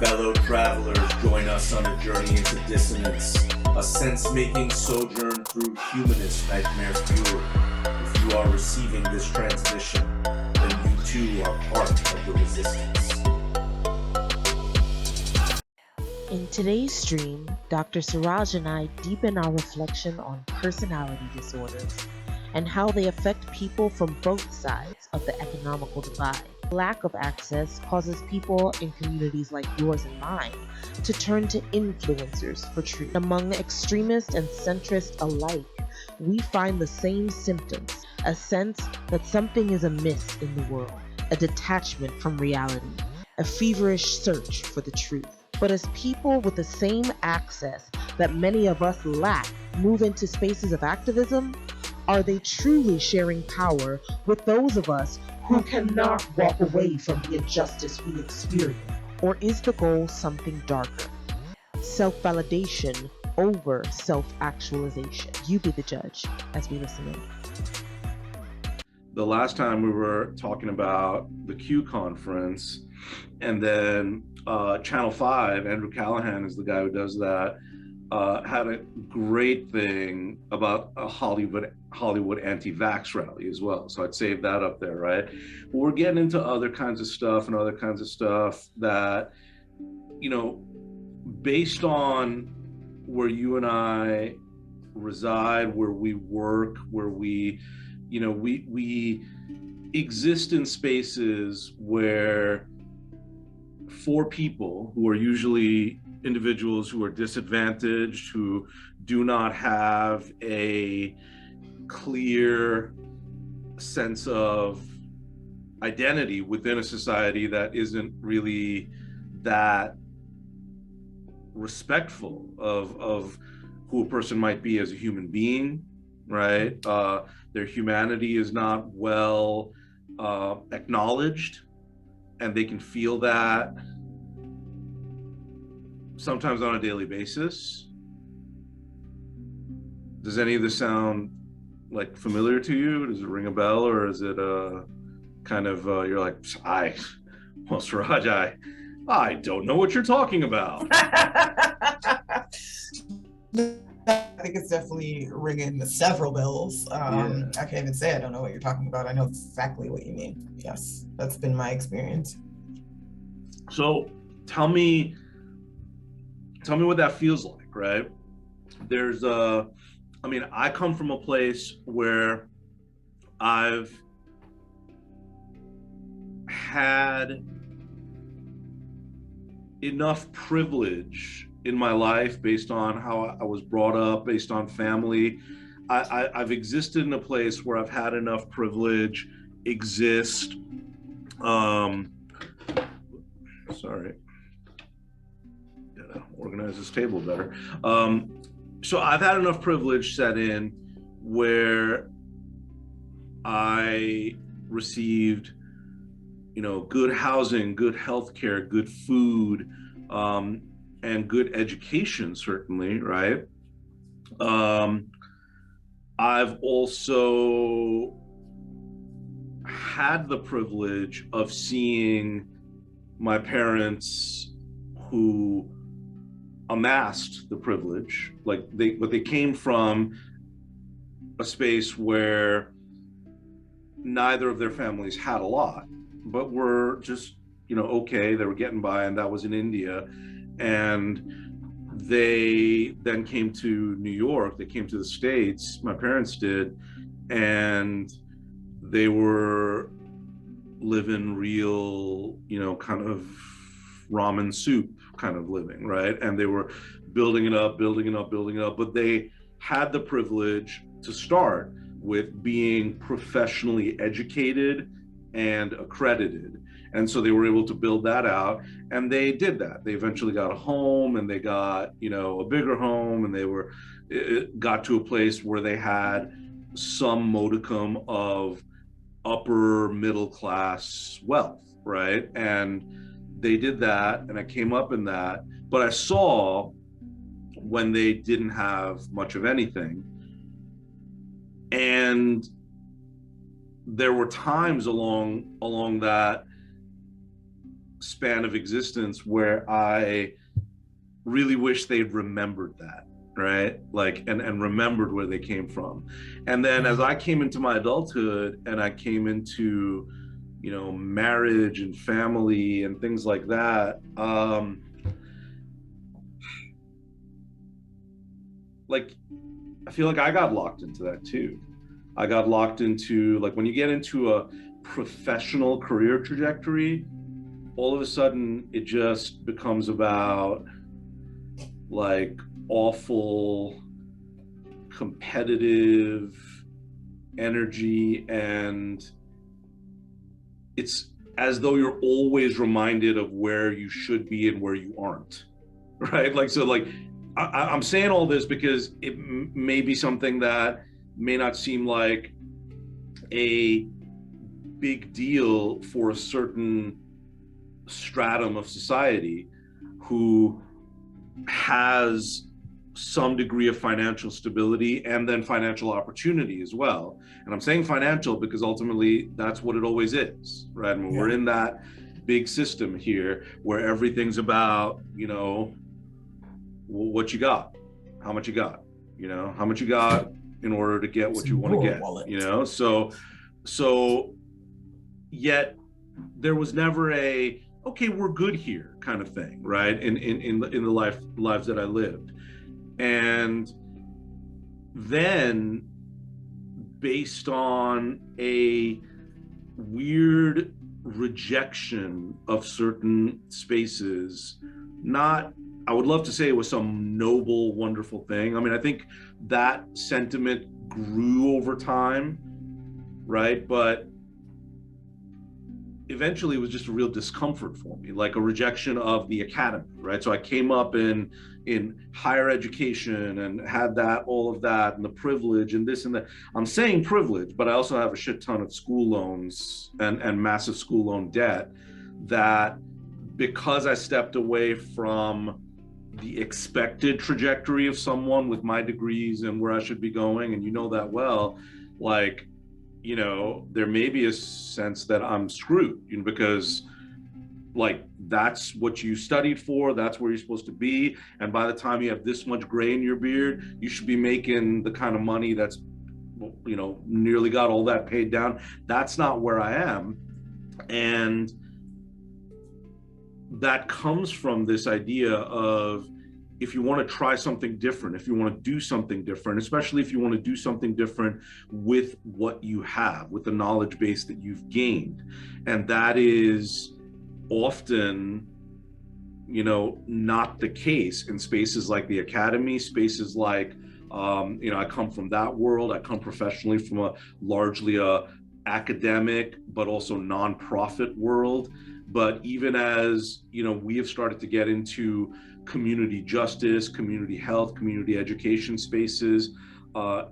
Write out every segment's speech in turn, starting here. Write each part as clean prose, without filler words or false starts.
Fellow travelers, join us on a journey into dissonance, a sense-making sojourn through humanist nightmare fuel. If you are receiving this transmission, then you too are part of the resistance. In today's stream, Dr. Siraj and I deepen our reflection on personality disorders and how they affect people from both sides of the economical divide. Lack of access causes people in communities like yours and mine to turn to influencers for truth. Among extremists and centrists alike, we find the same symptoms: a sense that something is amiss in the world, a detachment from reality, a feverish search for the truth. But as people with the same access that many of us lack move into spaces of activism, are they truly sharing power with those of us who cannot walk away from the injustice we experience? Or is the goal something darker? Self-validation over self-actualization. You be the judge as we listen in. The last time we were talking about the Q conference, and then Channel 5, Andrew Callahan is the guy who does that, had a great thing about a Hollywood anti-vax rally as well. So I'd save that up there, right? But we're getting into other kinds of stuff that, you know, based on where you and I reside, where we work, where we exist in spaces where, for people who are usually individuals who are disadvantaged, who do not have a clear sense of identity within a society that isn't really that respectful of who a person might be as a human being, right? Their humanity is not well acknowledged, and they can feel that sometimes on a daily basis. Does any of this sound like familiar to you? Does it ring a bell, or is it kind of you're like, Siraj, I don't know what you're talking about. I think it's definitely ringing several bells. I can't even say I don't know what you're talking about. I know exactly what you mean. Yes, that's been my experience. So tell me what that feels like, right? There's I come from a place where I've had enough privilege in my life based on how I was brought up, based on family. I've existed in a place where I've had enough privilege exist. Sorry, gotta organize this table better. So I've had enough privilege set in where I received, good housing, good healthcare, good food, and good education, certainly, right? I've also had the privilege of seeing my parents who amassed the privilege, but they came from a space where neither of their families had a lot, but were just, okay, they were getting by, and that was in India. And they then came to New York, they came to the States, my parents did, and they were living real, kind of ramen soup kind of living, right? And they were building it up, but they had the privilege to start with being professionally educated and accredited. And so they were able to build that out, and they did that. They eventually got a home, and they got, a bigger home, and it got to a place where they had some modicum of upper middle class wealth, right? And they did that, and I came up in that, but I saw when they didn't have much of anything. And there were times along that span of existence where I really wish they'd remembered that, right? Like, and remembered where they came from. And then as I came into my adulthood and I came into, you know, marriage and family and things like that, like, I feel like I got locked into that too. I got locked into, like, when you get into a professional career trajectory, all of a sudden it just becomes about like awful competitive energy, and it's as though you're always reminded of where you should be and where you aren't, right? Like, so like I'm saying all this because it may be something that may not seem like a big deal for a certain stratum of society who has some degree of financial stability and then financial opportunity as well. And I'm saying financial because ultimately that's what it always is, right? I mean, we're in that big system here where everything's about, you know, what you got, how much you got, you know, how much you got in order to get what you want to get, you know? So yet there was never a, okay, we're good here kind of thing, right? In the lives that I lived. And then based on a weird rejection of certain spaces, not, I would love to say it was some noble, wonderful thing. I mean, I think that sentiment grew over time, right? But eventually it was just a real discomfort for me, like a rejection of the academy, right? So I came up in higher education and had that, all of that, and the privilege and this and that. I'm saying privilege, but I also have a shit ton of school loans and massive school loan debt that, because I stepped away from the expected trajectory of someone with my degrees and where I should be going, and you know that well, like, you know, there may be a sense that I'm screwed, you know, because like that's what you studied for, that's where you're supposed to be, and by the time you have this much gray in your beard, you should be making the kind of money that's, you know, nearly got all that paid down. That's not where I am. And that comes from this idea of, if you want to try something different, if you want to do something different, especially if you want to do something different with what you have, with the knowledge base that you've gained. And that is often, you know, not the case in spaces like the academy, spaces like, you know, I come from that world. I come professionally from a largely academic, but also nonprofit world. But even as, you know, we have started to get into community justice, community health, community education spaces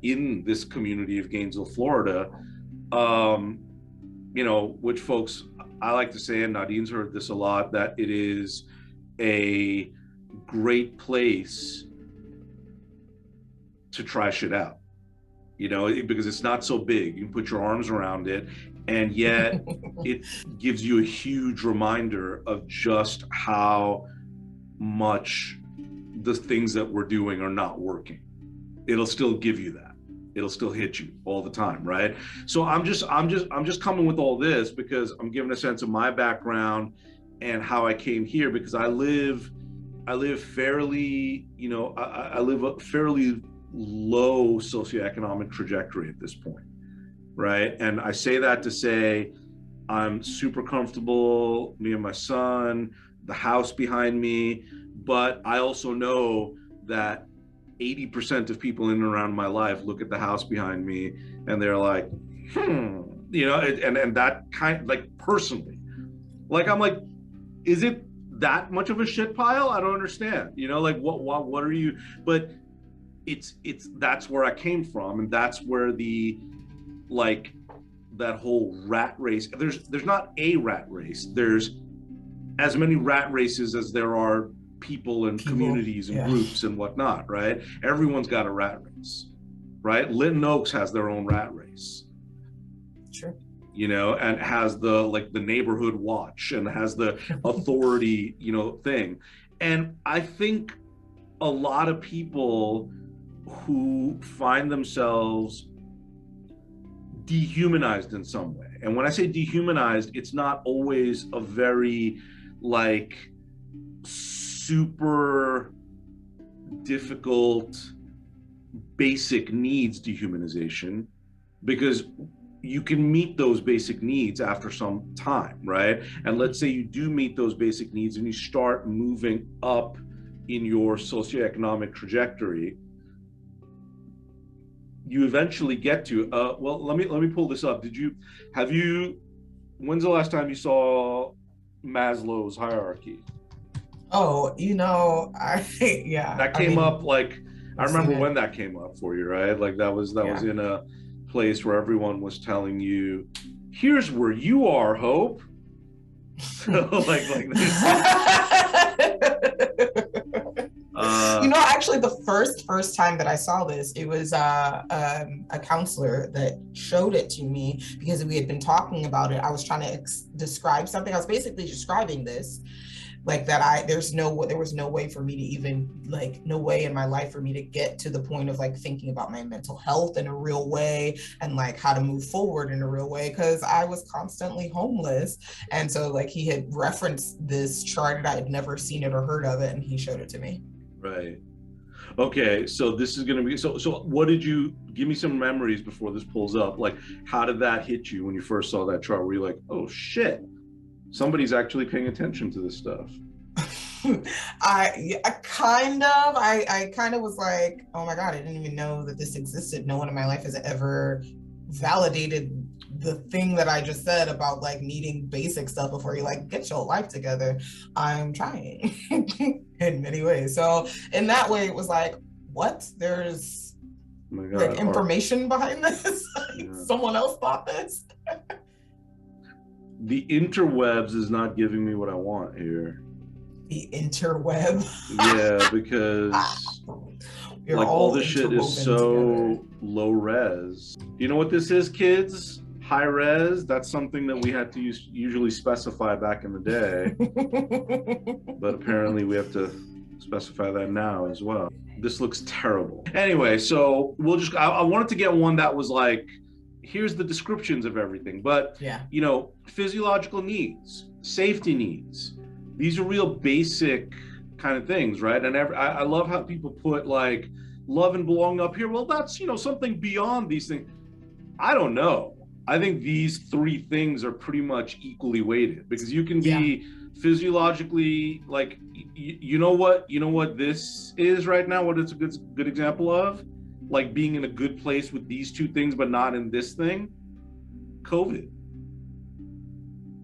in this community of Gainesville, Florida, you know, which folks, I like to say, and Nadine's heard this a lot, that it is a great place to try shit out, you know, because it's not so big. You can put your arms around it, and yet it gives you a huge reminder of just how much the things that we're doing are not working. It'll still give you that. It'll still hit you all the time, right? So I'm just coming with all this because I'm giving a sense of my background and how I came here, because I live fairly, you know, I live a fairly low socioeconomic trajectory at this point, right? And I say that to say I'm super comfortable, me and my son, the house behind me, but I also know that 80% of people in and around my life look at the house behind me and they're like, you know, and that kind of, like, personally, like, I'm like, is it that much of a shit pile? I don't understand, you know, like what are you, but it's that's where I came from, and that's where the, like, that whole rat race, there's not a rat race, there's as many rat races as there are people and communities and groups and whatnot, right? Everyone's got a rat race, right? Linton Oaks has their own rat race. Sure. you know, and has the like the neighborhood watch and has the authority, you know, thing. And I think a lot of people who find themselves dehumanized in some way. And when I say dehumanized, it's not always a very like super difficult basic needs dehumanization, because you can meet those basic needs after some time, right? And let's say you do meet those basic needs and you start moving up in your socioeconomic trajectory, you eventually get to well, let me pull this up. When's the last time you saw Maslow's hierarchy? Oh, yeah. That came up like, I I've remember seen it. when that came up for you, right? Like that was in a place where everyone was telling you, here's where you are, Hope. So like this. Actually, the first time that I saw this, it was a counselor that showed it to me because we had been talking about it. I was trying to describe something. I was basically describing this, like that there was no way for me to even, like, no way in my life for me to get to the point of like thinking about my mental health in a real way and like how to move forward in a real way, because I was constantly homeless. And so like he had referenced this chart and I had never seen it or heard of it, and he showed it to me. Right. Okay, so this is going to be so what did you give me some memories before this pulls up? Like, how did that hit you when you first saw that chart? Were you like, oh shit, somebody's actually paying attention to this stuff? I kind of was like, oh my God, I didn't even know that this existed. No one in my life has ever validated the thing that I just said about like needing basic stuff before you like get your life together. I'm trying in many ways. So in that way, it was like, what? There's like information behind this? Yeah. Someone else thought this? The interwebs is not giving me what I want here. The interweb. Yeah, because like all this shit is so low res. You know what this is, kids? High res. That's something that we had to usually specify back in the day. But apparently we have to specify that now as well. This looks terrible. Anyway, so I wanted to get one that was like, here's the descriptions of everything. But, you know, physiological needs, safety needs, these are real basic kind of things, right? And I love how people put like love and belonging up here. Well, that's, you know, something beyond these things. I don't know. I think these three things are pretty much equally weighted, because you can be physiologically like, you know what this is right now, what it's a good example of, like being in a good place with these two things, but not in this thing. COVID.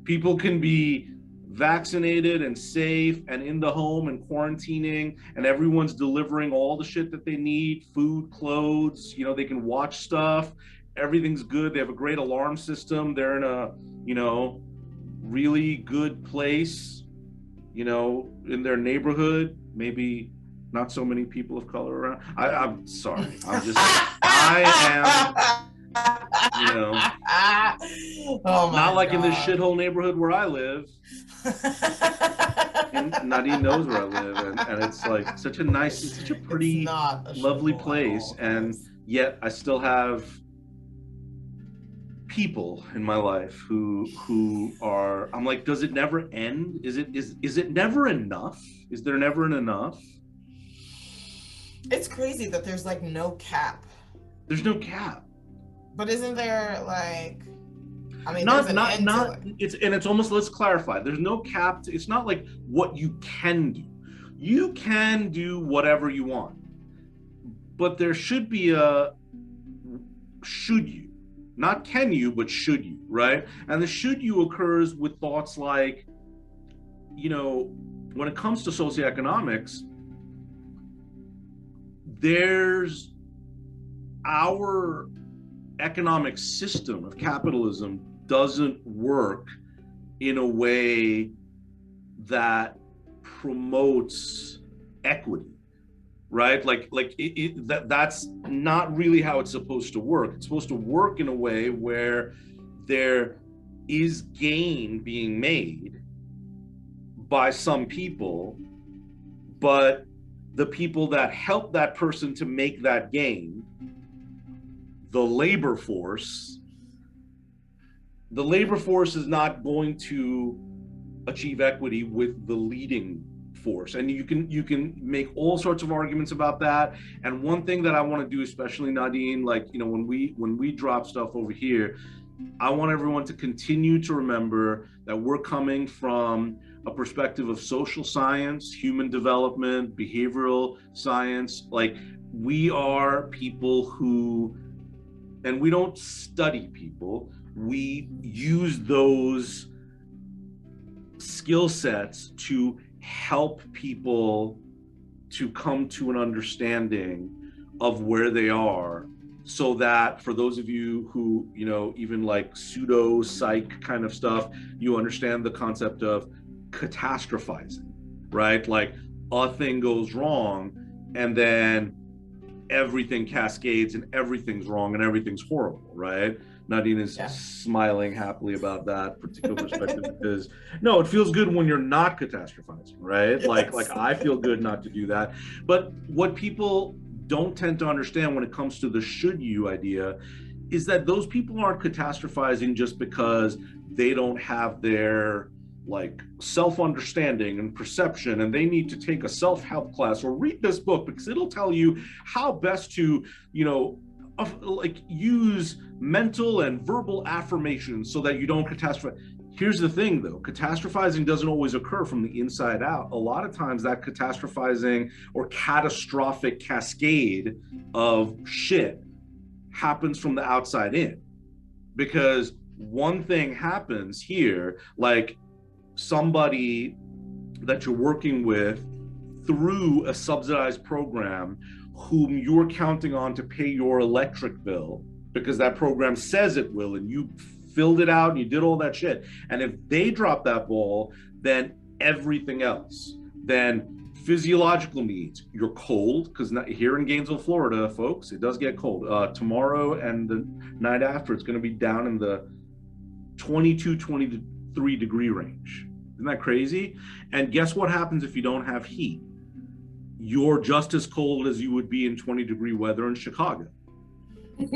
People can be vaccinated and safe and in the home and quarantining, and everyone's delivering all the shit that they need, food, clothes, you know, they can watch stuff. Everything's good. They have a great alarm system. They're in a, you know, really good place, you know, in their neighborhood. Maybe not so many people of color around. I'm sorry. I am, you know, not like in this shithole neighborhood where I live. And Nadine knows where I live. And it's like such a pretty, lovely place. And yet I still have people in my life who are, I'm like, does it never end? Is it never enough? Is there never an enough? It's crazy that there's like no cap. There's no cap. But isn't there like, I mean, it's almost, let's clarify. There's no cap. It's not like what you can do. You can do whatever you want, but there should be a should you. Not can you, but should you, right? And the should you occurs with thoughts like, you know, when it comes to socioeconomics, there's our economic system of capitalism doesn't work in a way that promotes equity. Right? That's not really how it's supposed to work. It's supposed to work in a way where there is gain being made by some people, but the people that help that person to make that gain, the labor force is not going to achieve equity with the leading force. And you can make all sorts of arguments about that. And one thing that I want to do, especially Nadine, like, you know, when we drop stuff over here, I want everyone to continue to remember that we're coming from a perspective of social science, human development, behavioral science. Like, we are people who, and we don't study people, we use those skill sets to help people to come to an understanding of where they are, so that for those of you who, you know, even like pseudo psych kind of stuff, you understand the concept of catastrophizing, right? Like, a thing goes wrong and then everything cascades and everything's wrong and everything's horrible, right? Nadine is smiling happily about that particular perspective because, no, it feels good when you're not catastrophizing, right? Yes. Like I feel good not to do that. But what people don't tend to understand when it comes to the should you idea is that those people aren't catastrophizing just because they don't have their like self-understanding and perception, and they need to take a self-help class or read this book because it'll tell you how best to, you know, like use mental and verbal affirmations so that you don't catastrophize. Here's the thing though, catastrophizing doesn't always occur from the inside out. A lot of times that catastrophizing or catastrophic cascade of shit happens from the outside in, because one thing happens here, like somebody that you're working with through a subsidized program whom you're counting on to pay your electric bill because that program says it will, and you filled it out and you did all that shit. And if they drop that ball, then everything else, then physiological needs, you're cold, because here in Gainesville, Florida, folks, it does get cold. Tomorrow and the night after, it's going to be down in the 22, 23 degree range. Isn't that crazy? And guess what happens if you don't have heat? You're just as cold as you would be in 20-degree weather in Chicago,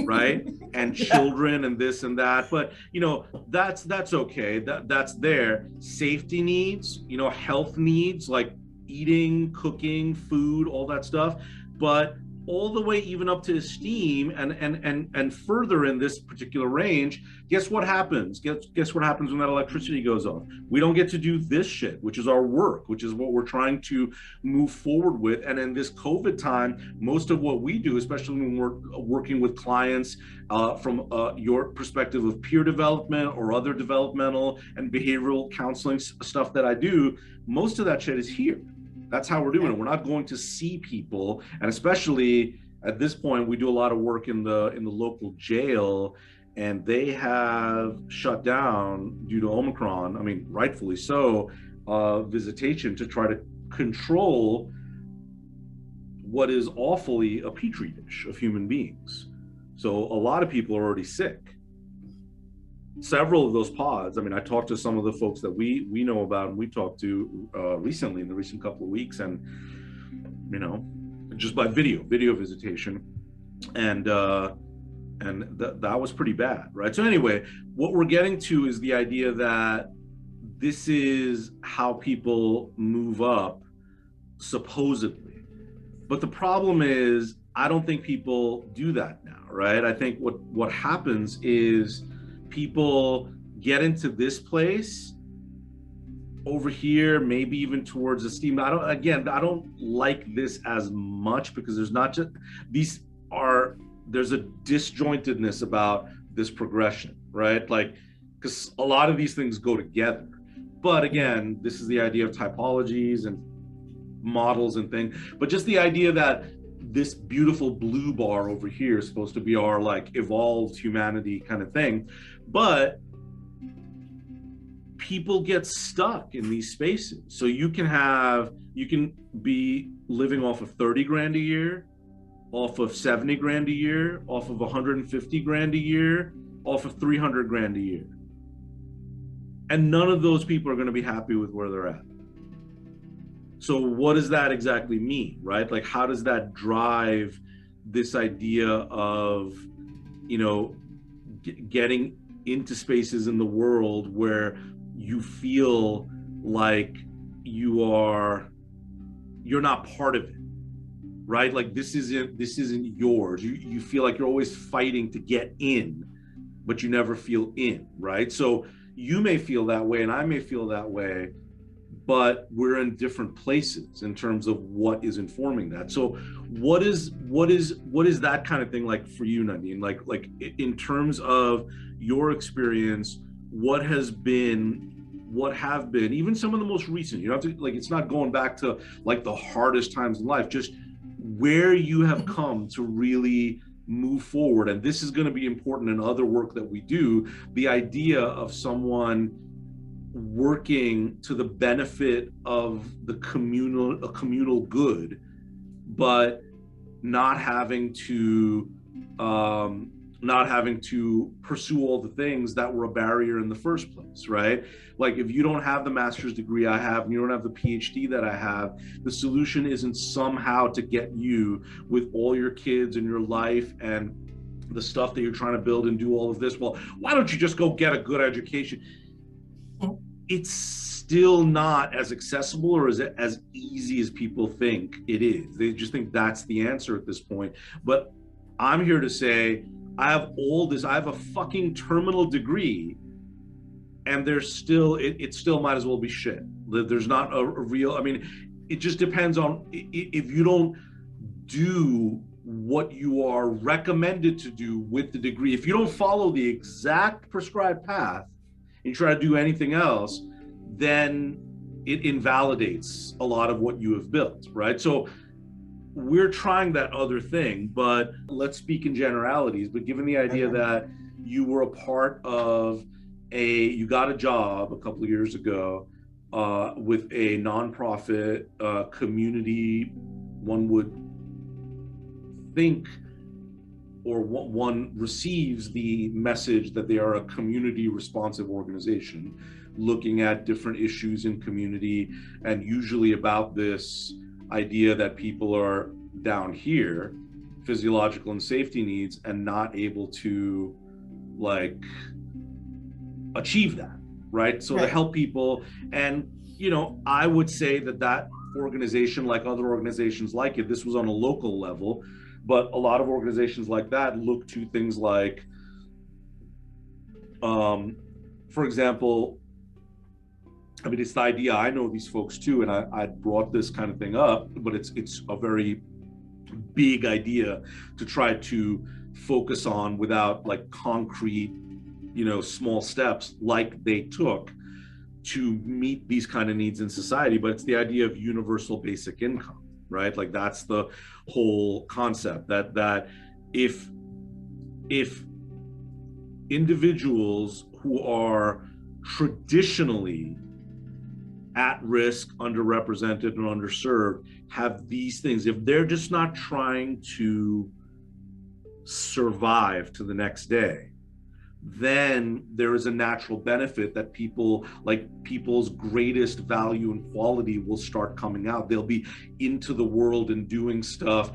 right? And children and this and that. But, you know, that's okay. That's there. Safety needs, you know, health needs, like eating, cooking, food, all that stuff. But all the way even up to esteem and further in this particular range, guess what happens? Guess what happens when that electricity goes off? We don't get to do this shit, which is our work, which is what we're trying to move forward with. And in this COVID time, most of what we do, especially when we're working with clients from your perspective of peer development or other developmental and behavioral counseling stuff that I do, most of that shit is here. That's how we're doing it. We're not going to see people, and especially at this point, we do a lot of work in the local jail, and they have shut down due to Omicron. I mean, rightfully so, visitation to try to control what is awfully a petri dish of human beings. So a lot of people are already sick. Several of those pods, I mean, I talked to some of the folks that we know about and we talked to recently in the recent couple of weeks, and, you know, just by video visitation, and that was pretty bad, right? So anyway, what we're getting to is the idea that this is how people move up, supposedly. But the problem is, I don't think people do that now, right? I think what happens is people get into this place over here, maybe even towards esteem. I don't like this as much because there's not just there's a disjointedness about this progression, right? Like, because a lot of these things go together. But again, this is the idea of typologies and models and things, but just the idea that this beautiful blue bar over here is supposed to be our like evolved humanity kind of thing. But people get stuck in these spaces. So you can be living off of 30 grand a year, off of 70 grand a year, off of 150 grand a year, off of 300 grand a year. And none of those people are going to be happy with where they're at. So what does that exactly mean, right? Like, how does that drive this idea of, you know, getting into spaces in the world where you feel like you're not part of it, right? Like this isn't yours. You feel like you're always fighting to get in, but you never feel in, right? So you may feel that way and I may feel that way, but we're in different places in terms of what is informing that. So what is that kind of thing like for you, Nadine? Like in terms of your experience, what have been even some of the most recent, you don't have to, like, it's not going back to like the hardest times in life, just where you have come to really move forward. And this is going to be important in other work that we do, the idea of someone working to the benefit of the communal good, but not having to pursue all the things that were a barrier in the first place, right? Like if you don't have the master's degree I have and you don't have the PhD that I have, the solution isn't somehow to get you with all your kids and your life and the stuff that you're trying to build and do all of this. Well, why don't you just go get a good education? It's still not as accessible or as easy as people think it is. They just think that's the answer at this point. But I'm here to say, I have all this, I have a fucking terminal degree, and there's still, it still might as well be shit. There's not a real, I mean, it just depends on if you don't do what you are recommended to do with the degree, if you don't follow the exact prescribed path, and you try to do anything else, then it invalidates a lot of what you have built, right? So we're trying that other thing, but let's speak in generalities. But given the idea that you were a part of you got a job a couple of years ago with a nonprofit community, one would think, or one receives the message that they are a community responsive organization looking at different issues in community, and usually about this idea that people are down here, physiological and safety needs, and not able to like achieve that, right? So to help people. And, you know, I would say that organization, like other organizations like it, this was on a local level, but a lot of organizations like that look to things like, for example, I mean, it's the idea, I know these folks too, and I brought this kind of thing up, but it's a very big idea to try to focus on without like concrete, you know, small steps like they took to meet these kind of needs in society. But it's the idea of universal basic income, right? Like that's the whole concept, that if individuals who are traditionally at risk, underrepresented, and underserved have these things, if they're just not trying to survive to the next day, then there is a natural benefit that people's greatest value and quality will start coming out. They'll be into the world and doing stuff,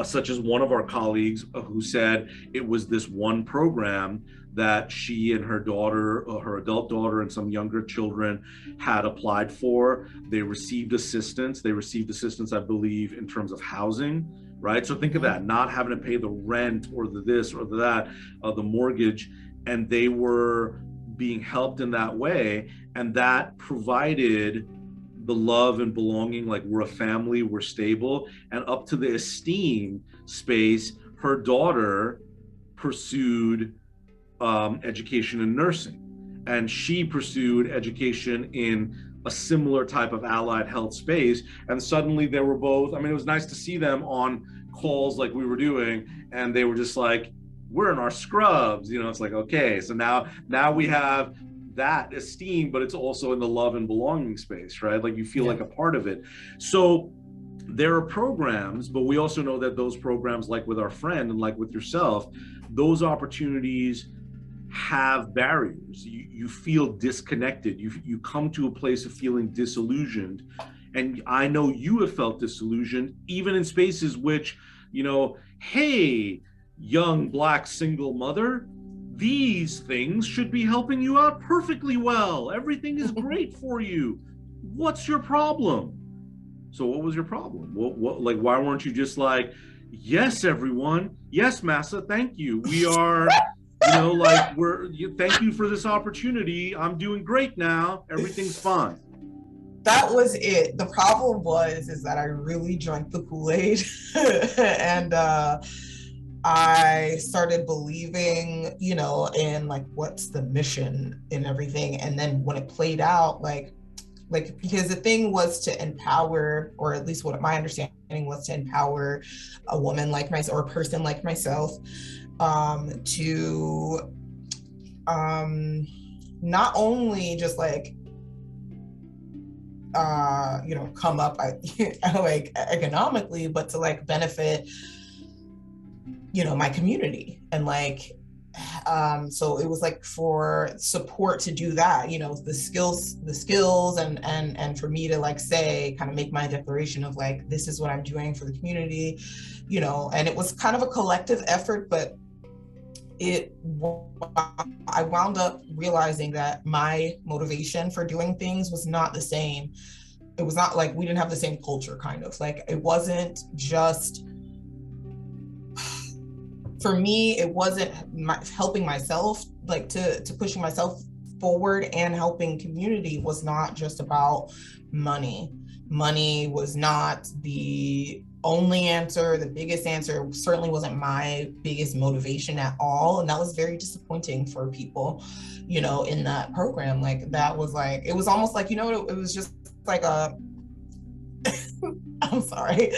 such as one of our colleagues who said it was this one program that she and her daughter, her adult daughter, and some younger children had applied for. They received assistance. I believe, in terms of housing, right? So think of that, not having to pay the rent or the this or the that, the mortgage, and they were being helped in that way. And that provided the love and belonging, like we're a family, we're stable. And up to the esteem space, her daughter pursued education in nursing, and she pursued education in a similar type of allied health space. And suddenly they were both, I mean, it was nice to see them on calls like we were doing, and they were just like, we're in our scrubs, you know. It's like, okay, so now we have that esteem, but it's also in the love and belonging space, right? Like you feel like a part of it. So there are programs, but we also know that those programs, like with our friend and like with yourself, those opportunities have barriers. You feel disconnected. You come to a place of feeling disillusioned. And I know you have felt disillusioned, even in spaces which, hey, young Black single mother, these things should be helping you out perfectly well. Everything is great for you. What's your problem? So what was your problem? Like, why weren't you just like, yes, everyone. Yes, Massa, thank you. We are, thank you for this opportunity. I'm doing great now. Everything's fine. That was it. The problem is that I really drank the Kool-Aid and I started believing, in like, what's the mission and everything. And then when it played out, like, because the thing was to empower, or at least what my understanding was, to empower a woman like myself, or a person like myself, to not only just like, come up like economically, but to like benefit, my community. And like, so it was like for support to do that, the skills and for me to like say, kind of make my declaration of like, this is what I'm doing for the community, and it was kind of a collective effort, but I wound up realizing that my motivation for doing things was not the same. It was not like we didn't have the same culture, kind of like, it wasn't just, for me, it wasn't helping myself, like to pushing myself forward, and helping community was not just about money. Money was not the only answer, the biggest answer. Certainly wasn't my biggest motivation at all. And that was very disappointing for people, in that program. Like, that was like, it was almost like, it was just like a, I'm sorry.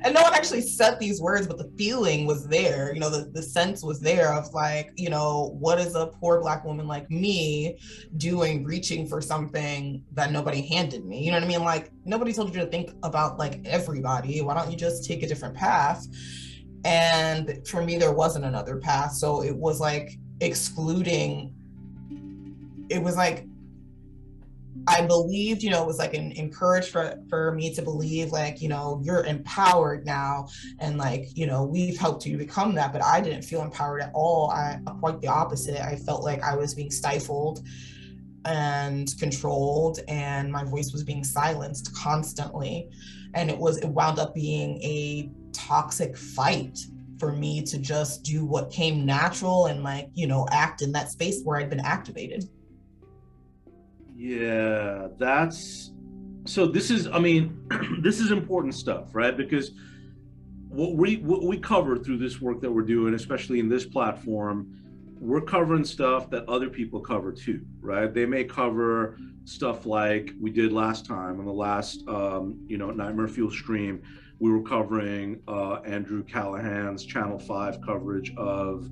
And no one actually said these words, but the feeling was there, the sense was there of like, what is a poor Black woman like me doing, reaching for something that nobody handed me? You know what I mean? Like, nobody told you to think about like everybody. Why don't you just take a different path? And for me, there wasn't another path. So it was like excluding, it was like, I believed, it was like encouraged for me to believe like, you're empowered now. And like, we've helped you become that, but I didn't feel empowered at all. Quite the opposite. I felt like I was being stifled and controlled, and my voice was being silenced constantly. And it wound up being a toxic fight for me to just do what came natural and like, act in that space where I'd been activated. Yeah, so this is, this is important stuff, right? Because what we cover through this work that we're doing, especially in this platform, we're covering stuff that other people cover too, right? They may cover stuff like we did last time on the last, Nightmare Fuel stream. We were covering Andrew Callahan's Channel 5 coverage of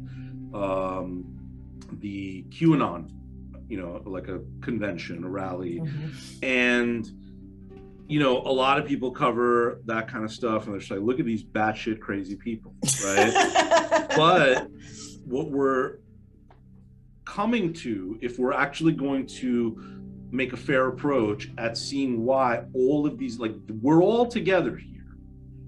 the QAnon, like a convention, a rally. Mm-hmm. And, a lot of people cover that kind of stuff and they're just like, look at these batshit crazy people, right? But what we're coming to, if we're actually going to make a fair approach at seeing why all of these, like, we're all together here,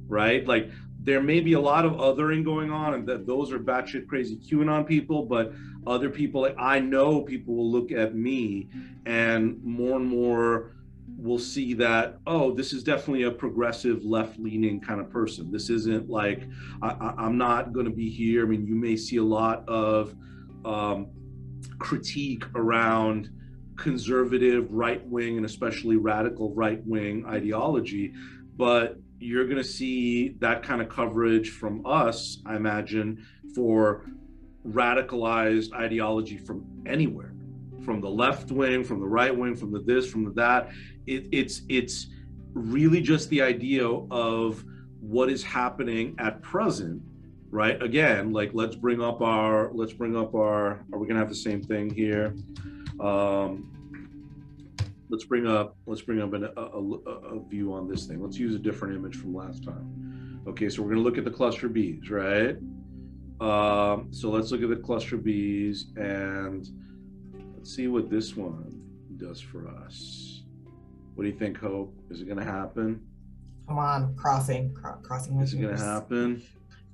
right? Like, there may be a lot of othering going on, and that those are batshit crazy QAnon people, but other people, like, I know people will look at me and more will see that, oh, this is definitely a progressive left-leaning kind of person. This isn't like, I'm not going to be here. I mean, you may see a lot of critique around conservative right-wing and especially radical right-wing ideology, but you're going to see that kind of coverage from us, I imagine, for radicalized ideology from anywhere, from the left wing, from the right wing, from the this, from the that. It's really just the idea of what is happening at present, right? Again, like, let's bring up our, are we going to have the same thing here? Let's bring up a view on this thing. Let's use a different image from last time. Okay, so we're going to look at the cluster Bs, right? So let's look at the cluster Bs and let's see what this one does for us. What do you think, Hope? Is it going to happen? Come on, crossing. Is it going to happen?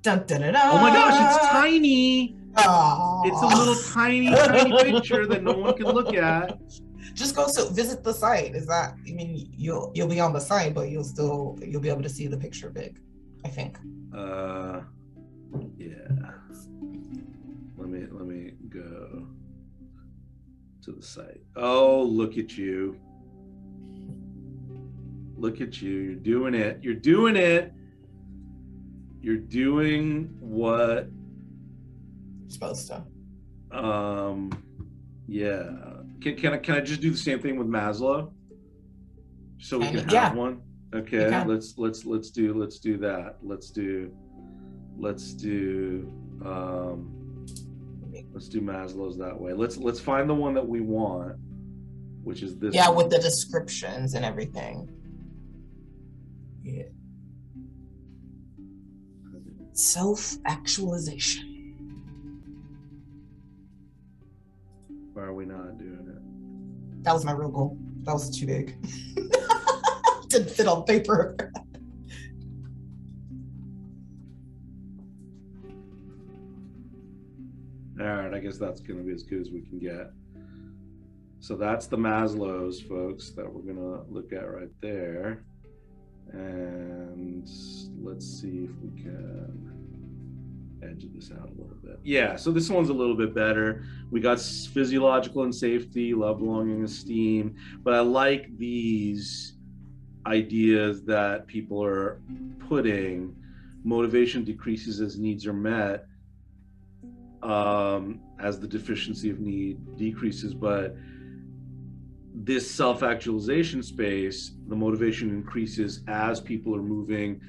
Dun, dun, dun, dun. Oh my gosh, it's tiny. Aww. It's a little tiny picture that no one can look at. Just go visit the site. Is that? I mean, you'll be on the site, but you'll be able to see the picture big, I think. Yeah. Let me go to the site. Oh, look at you. Look at you. You're doing it. You're doing it. You're doing what You're supposed to. Yeah. Can I just do the same thing with Maslow? So we can have yeah. one? Okay, let's do that. Let's do Maslow's that way. Let's find the one that we want, which is this. Yeah, one. with the descriptions and everything. Yeah. Self-actualization. Why are we not doing it? That was my real goal. That was too big. Didn't fit on paper. All right, I guess that's going to be as good as we can get. So that's the Maslow's, folks, that we're going to look at right there. And let's see if we can edge this out a little bit. Yeah, so this one's a little bit better. We got physiological and safety, love, belonging, esteem. But I like these ideas that people are putting. Motivation decreases as needs are met, as the deficiency of need decreases. But this self-actualization space, the motivation increases as people are moving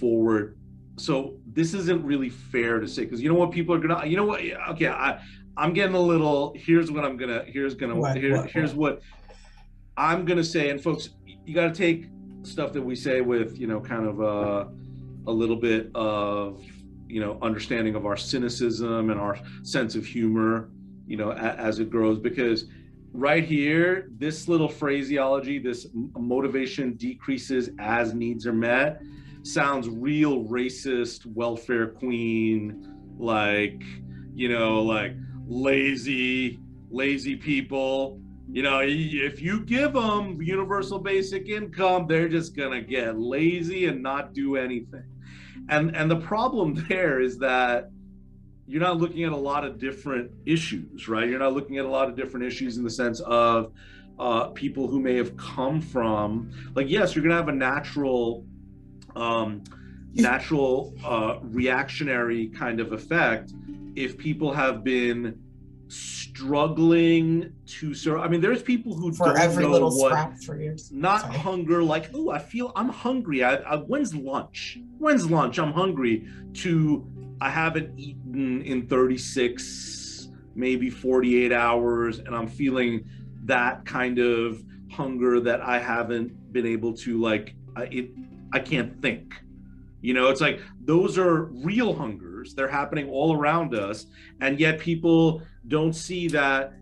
forward. So this isn't really fair to say, because you know what people are gonna, you know what? Okay, I'm getting a little. Here's what I'm gonna. Here's what I'm gonna say. And folks, you got to take stuff that we say with, you know, kind of a little bit of, you know, understanding of our cynicism and our sense of humor, you know, as it grows. Because right here, this little phraseology, this motivation decreases as needs are met, sounds real racist, welfare queen, like, you know, like lazy people. You know, if you give them universal basic income, they're just gonna get lazy and not do anything. And the problem there is that you're not looking at a lot of different issues, right? You're not looking at a lot of different issues in the sense of people who may have come from, like, yes, you're gonna have a natural reactionary kind of effect if people have been struggling to serve. I mean, there's people who for don't every know little what, scrap for years. not Sorry. hunger, like, oh, I'm hungry. When's lunch? I'm hungry, to I haven't eaten in 36, maybe 48 hours, and I'm feeling that kind of hunger that I haven't been able to, like, I can't think. You know, it's like, those are real hungers. They're happening all around us. And yet people don't see that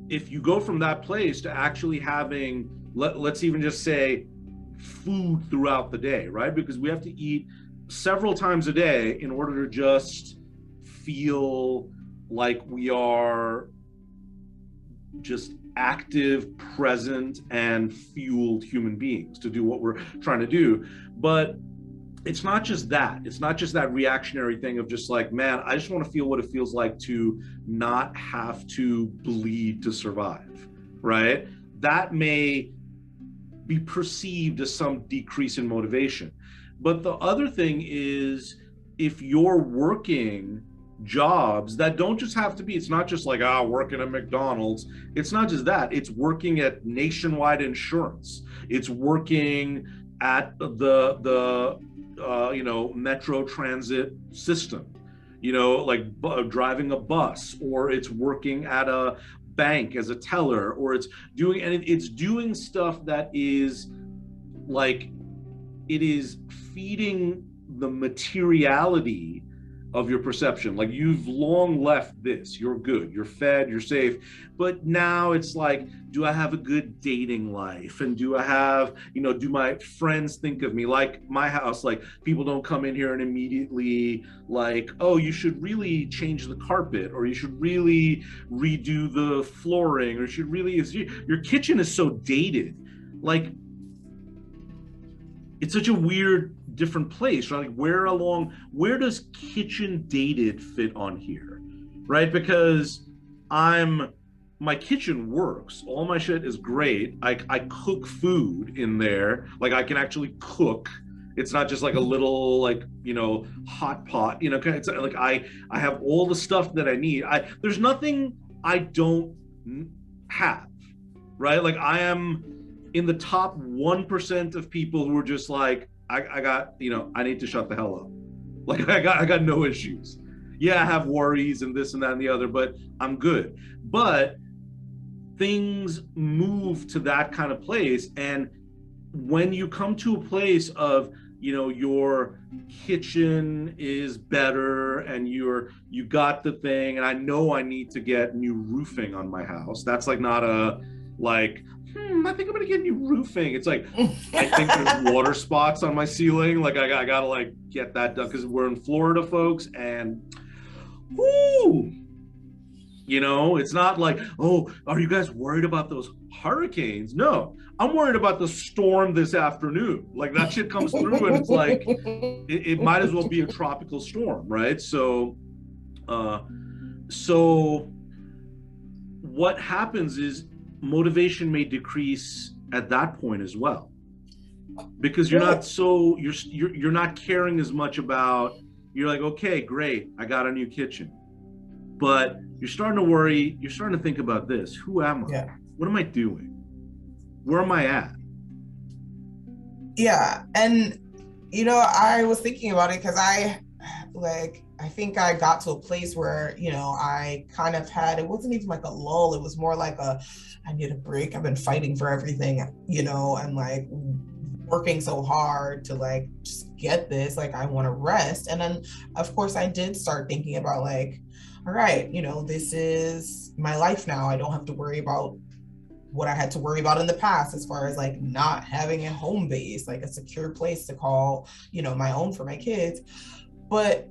if you go from that place to actually having, let's even just say, food throughout the day, right? Because we have to eat several times a day in order to just feel like we are just active, present, and fueled human beings to do what we're trying to do. But it's not just that. It's not just that reactionary thing of just like, man, I just want to feel what it feels like to not have to bleed to survive, right? That may be perceived as some decrease in motivation. But the other thing is, if you're working jobs that don't just have to be, it's not just like, working at McDonald's. It's not just that. It's working at Nationwide Insurance. It's working at the metro transit system, you know, like driving a bus, or it's working at a bank as a teller, or it's doing stuff that is like, it is feeding the materiality of your perception. Like, you've long left this, you're good, you're fed, you're safe. But now it's like, do I have a good dating life? And do I have, do my friends think of me? Like my house, like, people don't come in here and immediately like, oh, you should really change the carpet, or you should really redo the flooring, or you should really, your kitchen is so dated. Like, it's such a weird, different place, right? Like, where does kitchen dated fit on here, right? Because my kitchen works. All my shit is great. I cook food in there. Like, I can actually cook. It's not just like a little, like, hot pot, it's like I have all the stuff that I need. There's nothing I don't have, right? Like, I am in the top 1% of people who are just like, I got, I need to shut the hell up. Like, I got no issues. Yeah, I have worries and this and that and the other, but I'm good. But things move to that kind of place. And when you come to a place of, your kitchen is better and you got the thing, and I know I need to get new roofing on my house. That's like not a, like, I think I'm gonna get new roofing. It's like, I think there's water spots on my ceiling. Like, I gotta like get that done, because we're in Florida, folks, and whoo, it's not like, oh, are you guys worried about those hurricanes? No, I'm worried about the storm this afternoon. Like, that shit comes through and it's like, it might as well be a tropical storm, right? So what happens is motivation may decrease at that point as well, because you're not caring as much about, you're like, okay, great, I got a new kitchen, but you're starting to worry, you're starting to think about this. Who am I? Yeah. What am I doing? Where am I at? Yeah. And, I was thinking about it because I think I got to a place where, I kind of had, it wasn't even like a lull. It was more like I need a break. I've been fighting for everything, and like working so hard to like just get this, like, I want to rest. And then of course I did start thinking about like, all right, this is my life now. I don't have to worry about what I had to worry about in the past, as far as like not having a home base, like a secure place to call, my own for my kids. But,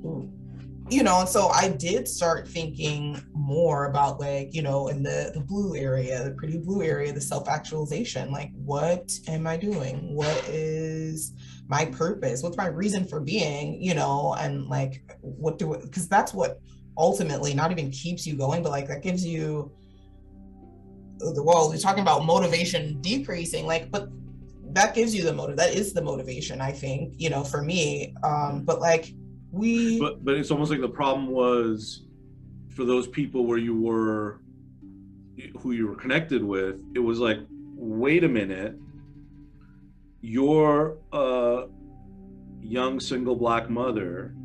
and so I did start thinking more about like, in the blue area, the pretty blue area, the self-actualization, like, what am I doing? What is my purpose? What's my reason for being, and like, because that's what ultimately not even keeps you going, but like that gives you, well, we're talking about motivation decreasing, like, but that gives you that is the motivation, I think, for me. But like but it's almost like the problem was, for those people who you were connected with, it was like, wait a minute, you're a young single Black mother,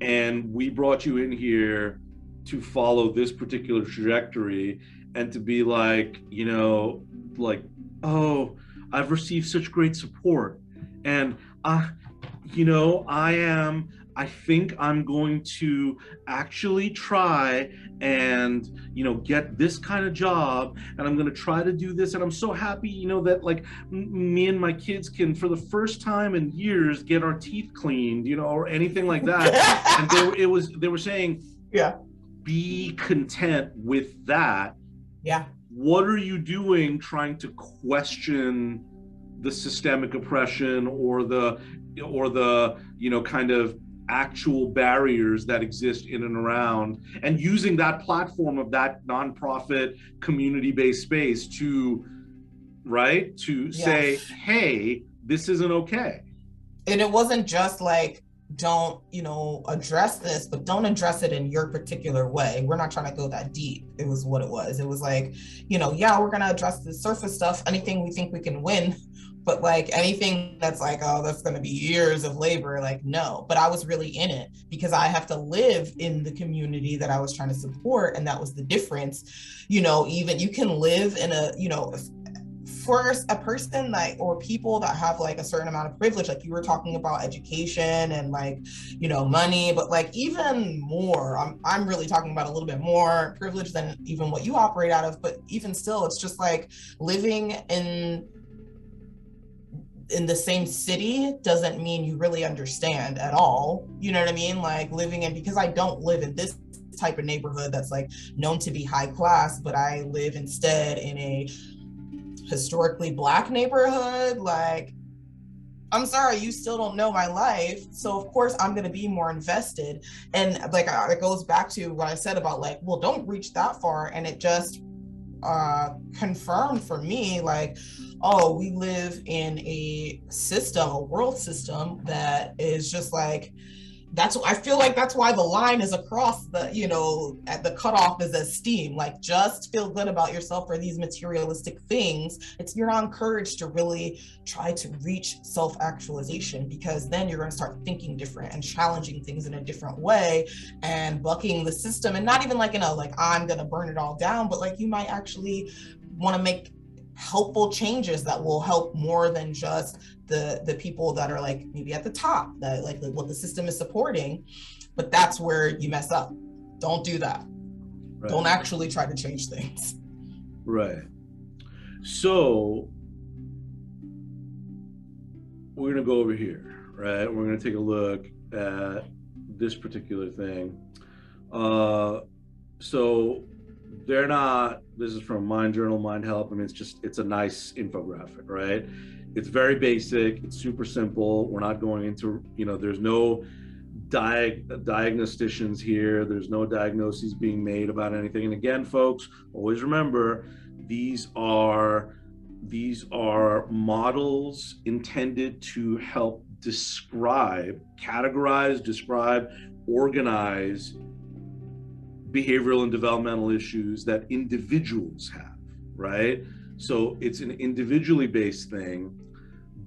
and we brought you in here to follow this particular trajectory, and to be like, like, oh, I've received such great support, and I think I'm going to actually try and, get this kind of job, and I'm going to try to do this. And I'm so happy, that like me and my kids can, for the first time in years, get our teeth cleaned, or anything like that. And they were saying, yeah, be content with that. Yeah. What are you doing trying to question the systemic oppression or the kind of actual barriers that exist in and around, and using that platform of that nonprofit community-based space to say, hey, this isn't okay. And it wasn't just like, don't, address this, but don't address it in your particular way. We're not trying to go that deep. It was what it was. It was like, yeah, we're going to address the surface stuff, anything we think we can win, but like anything that's like, oh, that's going to be years of labor, like, no. But I was really in it because I have to live in the community that I was trying to support. And that was the difference. Even you can live in a, for a person like, or people that have like a certain amount of privilege, like you were talking about education and like, you know, money, but like even more, I'm really talking about a little bit more privilege than even what you operate out of, but even still, it's just like living in the same city doesn't mean you really understand at all. You know what I mean? Like living in, because I don't live in this type of neighborhood that's like known to be high class, but I live instead in a historically Black neighborhood. Like, I'm sorry, you still don't know my life. So of course I'm going to be more invested. And like, it goes back to what I said about like, well, don't reach that far. And it just confirmed for me, like, oh, we live in a system, a world system that is just like, I feel like that's why the line is across the, you know, at the cutoff is esteem. Like, just feel good about yourself for these materialistic things. You're not encouraged to really try to reach self-actualization, because then you're going to start thinking different and challenging things in a different way and bucking the system. And not even like, you know, like I'm going to burn it all down, but like you might actually want to make helpful changes that will help more than just the people that are like maybe at the top, that like what the system is supporting. But that's where you mess up. Don't do that. Right. Don't actually try to change things. Right. So we're going to go over here, right? We're going to take a look at this particular thing. So they're not, this is from Mind Journal, Mind Help. I mean, it's a nice infographic, right? It's very basic. It's super simple. We're not going into, you know, there's no diagnosticians here. There's no diagnoses being made about anything. And again, folks, always remember, these are models intended to help categorize, organize behavioral and developmental issues that individuals have, right? So it's an individually based thing.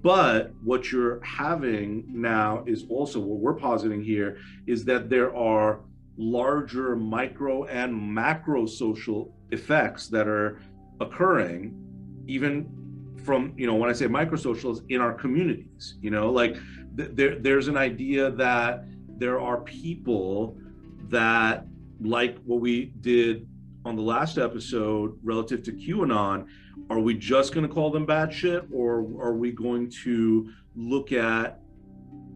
But what you're having now is also, what we're positing here is that there are larger micro and macro social effects that are occurring, even from, you know, when I say microsocials, in our communities. You know, like there's an idea that there are people that, like what we did on the last episode relative to QAnon, are we just going to call them batshit, or are we going to look at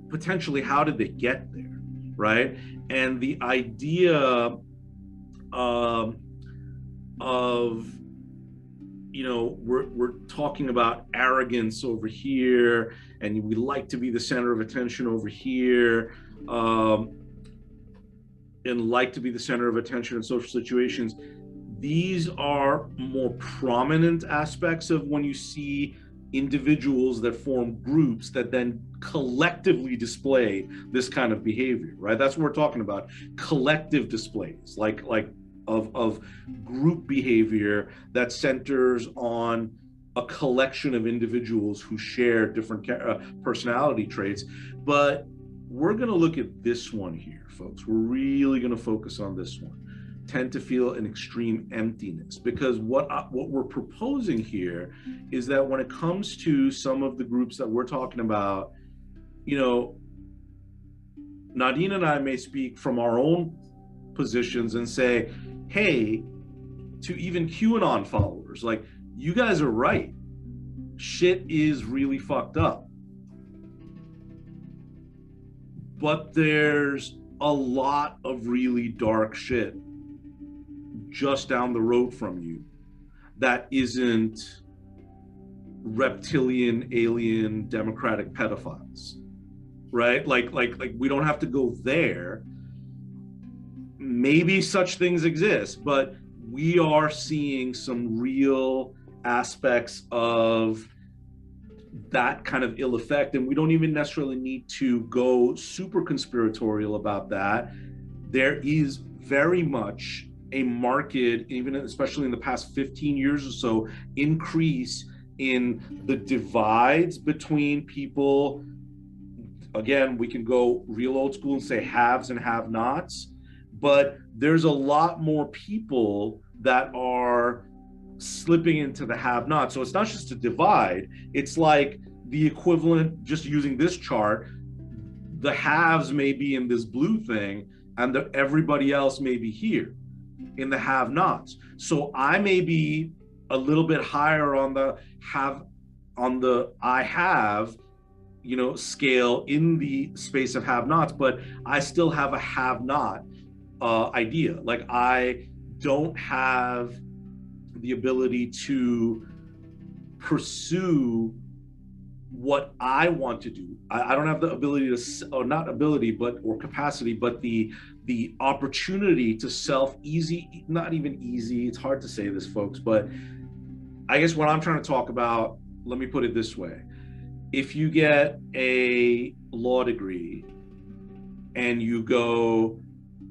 potentially how did they get there, right? And the idea of, you know, we're talking about arrogance over here, and we like to be the center of attention over here, and like to be the center of attention in social situations. These are more prominent aspects of when you see individuals that form groups that then collectively display this kind of behavior, right? That's what we're talking about. Collective displays, like of group behavior that centers on a collection of individuals who share different personality traits. But we're going to look at this one here, folks. We're really going to focus on this one. Tend to feel an extreme emptiness, because what we're proposing here is that when it comes to some of the groups that we're talking about, you know, Nadine and I may speak from our own positions and say, hey, to even QAnon followers, like, you guys are right. Shit is really fucked up. But there's a lot of really dark shit just down the road from you that isn't reptilian, alien, democratic pedophiles, right? Like we don't have to go there. Maybe such things exist, but we are seeing some real aspects of that kind of ill effect, and we don't even necessarily need to go super conspiratorial about that. There is very much a marked, even especially in the past 15 years or so, increase in the divides between people. Again, we can go real old school and say haves and have-nots, but there's a lot more people that are slipping into the have-not. So it's not just a divide, it's like the equivalent, just using this chart, the haves may be in this blue thing and everybody else may be here in the have-nots. So I may be a little bit higher on the I have, scale in the space of have-nots, but I still have a have-not idea. Like I don't have the ability to pursue what I want to do. I don't have the ability to, or not ability, or capacity, but the opportunity to not even easy. It's hard to say this, folks, but I guess what I'm trying to talk about, let me put it this way. If you get a law degree and you go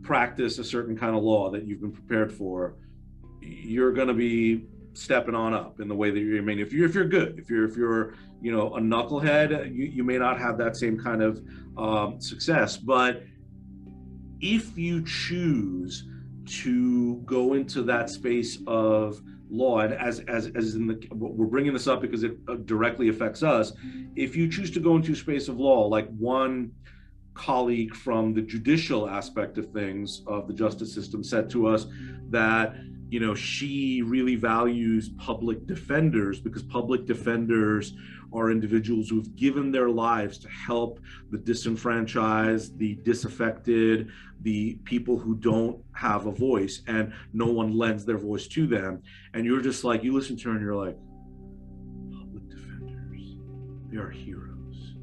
practice a certain kind of law that you've been prepared for, you're going to be stepping on up in the way that you're, I mean, if you're good, if you're a knucklehead, you may not have that same kind of success. But if you choose to go into that space of law, and as in we're bringing this up because it directly affects us. If you choose to go into a space of law, like one colleague from the judicial aspect of things, of the justice system, said to us that she really values public defenders, because public defenders are individuals who've given their lives to help the disenfranchised, the disaffected, the people who don't have a voice, and no one lends their voice to them. And you're just like, you listen to her and you're like, public defenders, they are heroes.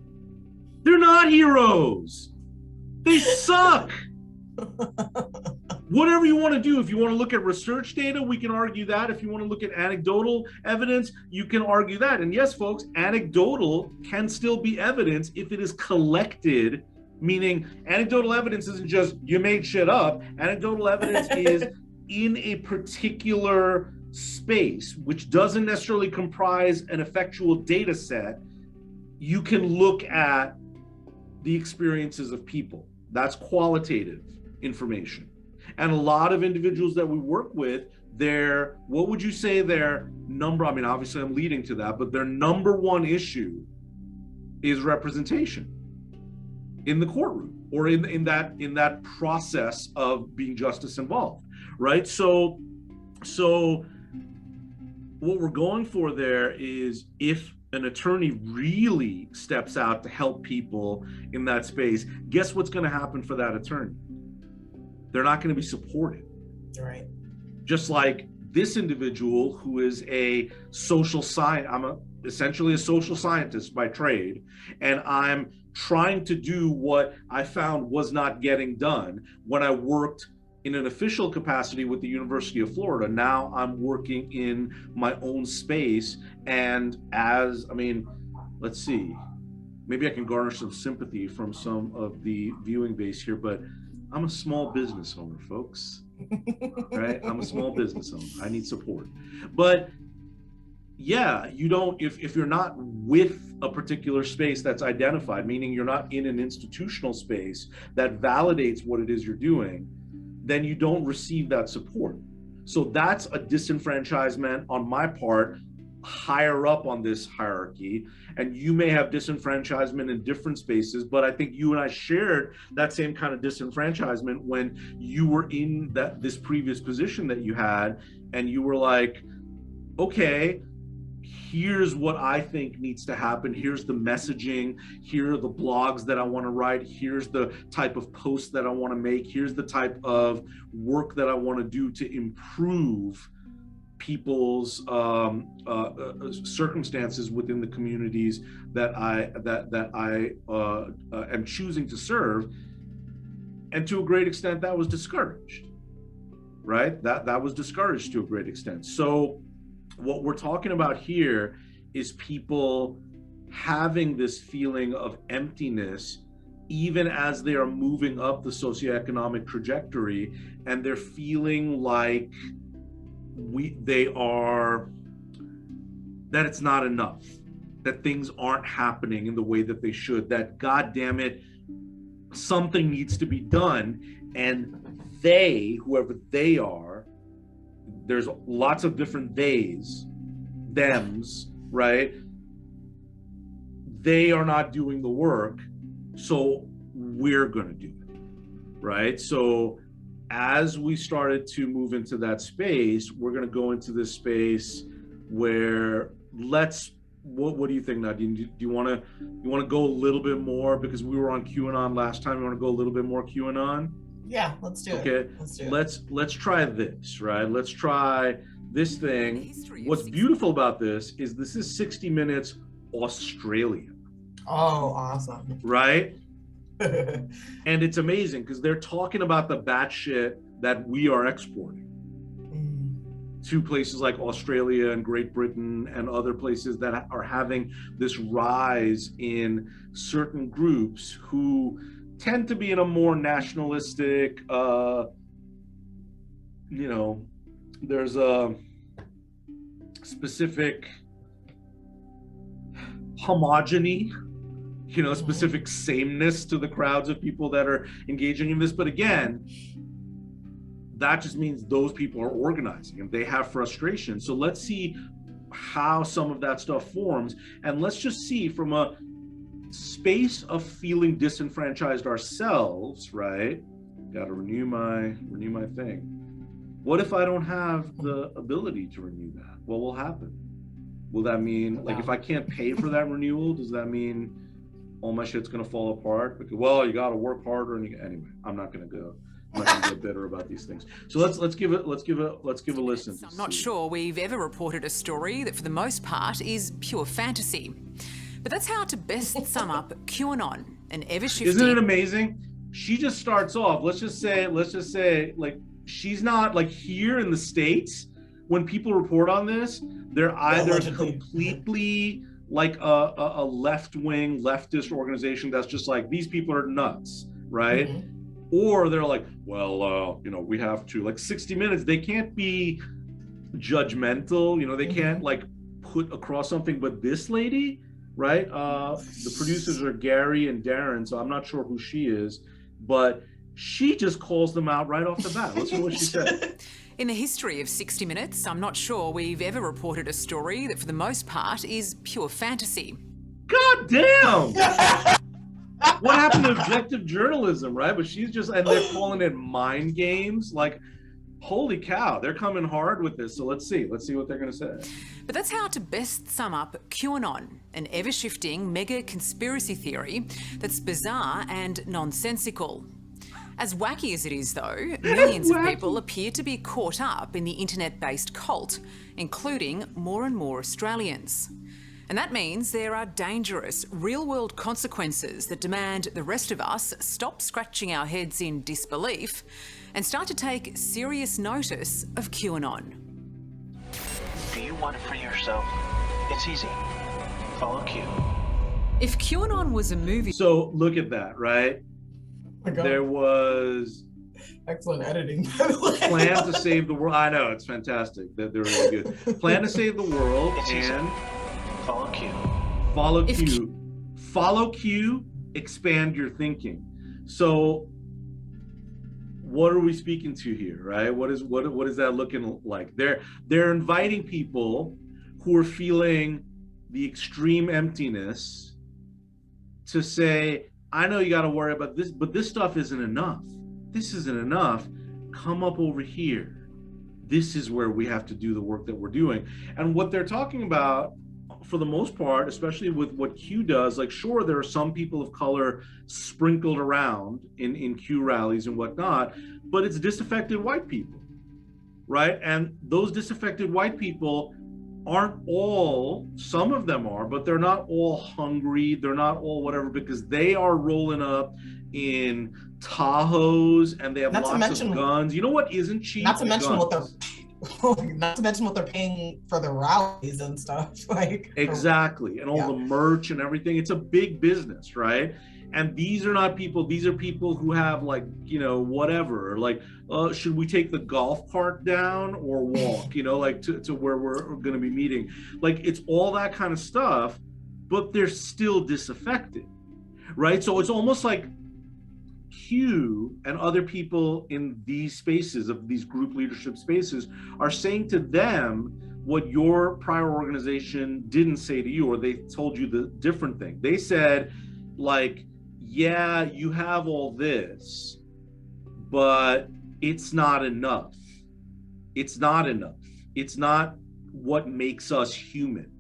They're not heroes. They suck. Whatever you want to do, if you want to look at research data, we can argue that. If you want to look at anecdotal evidence, you can argue that. And yes, folks, anecdotal can still be evidence if it is collected, meaning anecdotal evidence isn't just you made shit up. Anecdotal evidence is in a particular space, which doesn't necessarily comprise an effectual data set. You can look at the experiences of people. That's qualitative information. And a lot of individuals that we work with, what would you say their number, I mean, obviously I'm leading to that, but their number one issue is representation in the courtroom, or in that process of being justice involved, right? So what we're going for there is, if an attorney really steps out to help people in that space, guess what's going to happen for that attorney? They're not going to be supported. Right. Just like this individual who is a social scientist, essentially a social scientist by trade, and I'm trying to do what I found was not getting done when I worked in an official capacity with the University of Florida. Now I'm working in my own space, and let's see, maybe I can garner some sympathy from some of the viewing base here, but I'm a small business owner, folks, right? I'm a small business owner. I need support. But yeah, if you're not with a particular space that's identified, meaning you're not in an institutional space that validates what it is you're doing, then you don't receive that support. So that's a disenfranchisement on my part, higher up on this hierarchy. And you may have disenfranchisement in different spaces, but I think you and I shared that same kind of disenfranchisement when you were in this previous position that you had, and you were like, okay, here's what I think needs to happen. Here's the messaging. Here are the blogs that I want to write. Here's the type of posts that I want to make. Here's the type of work that I want to do to improve people's circumstances within the communities that I am choosing to serve. And to a great extent, that was discouraged, right? That was discouraged to a great extent. So what we're talking about here is people having this feeling of emptiness even as they are moving up the socioeconomic trajectory, and they're feeling like that it's not enough, that things aren't happening in the way that they should, that God damn it, something needs to be done. And whoever they are, there's lots of different theys, thems, right? They are not doing the work, so we're going to do it, right? So as we started to move into that space, we're going to go into this space where what do you think, Nadine? Do you want to go a little bit more, because we were on QAnon last time? You want to go a little bit more QAnon? Yeah, let's do it. Okay, let's try this, right? Let's try this thing. What's beautiful about this is 60 Minutes Australian. Oh, awesome. Right? And it's amazing because they're talking about the batshit that we are exporting to places like Australia and Great Britain and other places that are having this rise in certain groups who tend to be in a more nationalistic, there's a specific homogeny, specific sameness to the crowds of people that are engaging in this. But again, that just means those people are organizing and they have frustration. So let's see how some of that stuff forms. And let's just see from a space of feeling disenfranchised ourselves, right? Got to renew my thing. What if I don't have the ability to renew that? What will happen? Will that mean, like, if I can't pay for that renewal, does that mean all my shit's gonna fall apart? Because, well, you got to work harder, and anyway, I'm not gonna get bitter about these things. So let's give a listen. I'm not sure we've ever reported a story that, for the most part, is pure fantasy. But that's how to best sum up QAnon, an ever-shifting... Isn't it amazing? She just starts off, let's just say, like, she's not, like, here in the States, when people report on this, they're either completely like a left-wing, leftist organization that's just like, these people are nuts, right? Mm-hmm. Or they're like, well, we have to, like, 60 Minutes, they can't be judgmental, they can't, like, put across something. But this lady, right? The producers are Gary and Darren, so I'm not sure who she is, but she just calls them out right off the bat. Let's hear what she said. In the history of 60 Minutes, I'm not sure we've ever reported a story that, for the most part, is pure fantasy. God damn! What happened to objective journalism, right? But she's just, and they're calling it mind games. Like, holy cow, they're coming hard with this. So let's see what they're going to say. But that's how to best sum up QAnon, an ever-shifting mega conspiracy theory that's bizarre and nonsensical. As wacky as it is, though, millions of people appear to be caught up in the internet-based cult, including more and more Australians. And that means there are dangerous, real-world consequences that demand the rest of us stop scratching our heads in disbelief and start to take serious notice of QAnon. Do you want to free yourself? It's easy. Follow Q. If QAnon was a movie... So look at that, right? There was excellent editing. Plan to save the world. I know, it's fantastic. They're really good. Plan to save the world and follow Q. Follow Q, expand your thinking. So what are we speaking to here, right? What is that looking like? They're inviting people who are feeling the extreme emptiness to say, I know you got to worry about this, but this stuff isn't enough. This isn't enough. Come up over here. This is where we have to do the work that we're doing. And what they're talking about, for the most part, especially with what Q does, like, sure, there are some people of color sprinkled around in Q rallies and whatnot, but it's disaffected white people, right? And those disaffected white people aren't all, some of them are, but they're not all hungry. They're not all whatever, because they are rolling up in Tahoes and they have lots of guns. You know what isn't cheap? Not to mention what they're paying for the rallies and stuff. Like, exactly. And all the merch and everything. It's a big business, right? And these are not people, these are people who have, like, whatever, like, should we take the golf cart down or walk, like to where we're going to be meeting? Like, it's all that kind of stuff, but they're still disaffected, right? So it's almost like Q and other people in these spaces, of these group leadership spaces, are saying to them what your prior organization didn't say to you, or they told you the different thing. They said, like, yeah, you have all this, but it's not enough. It's not enough. It's not what makes us human.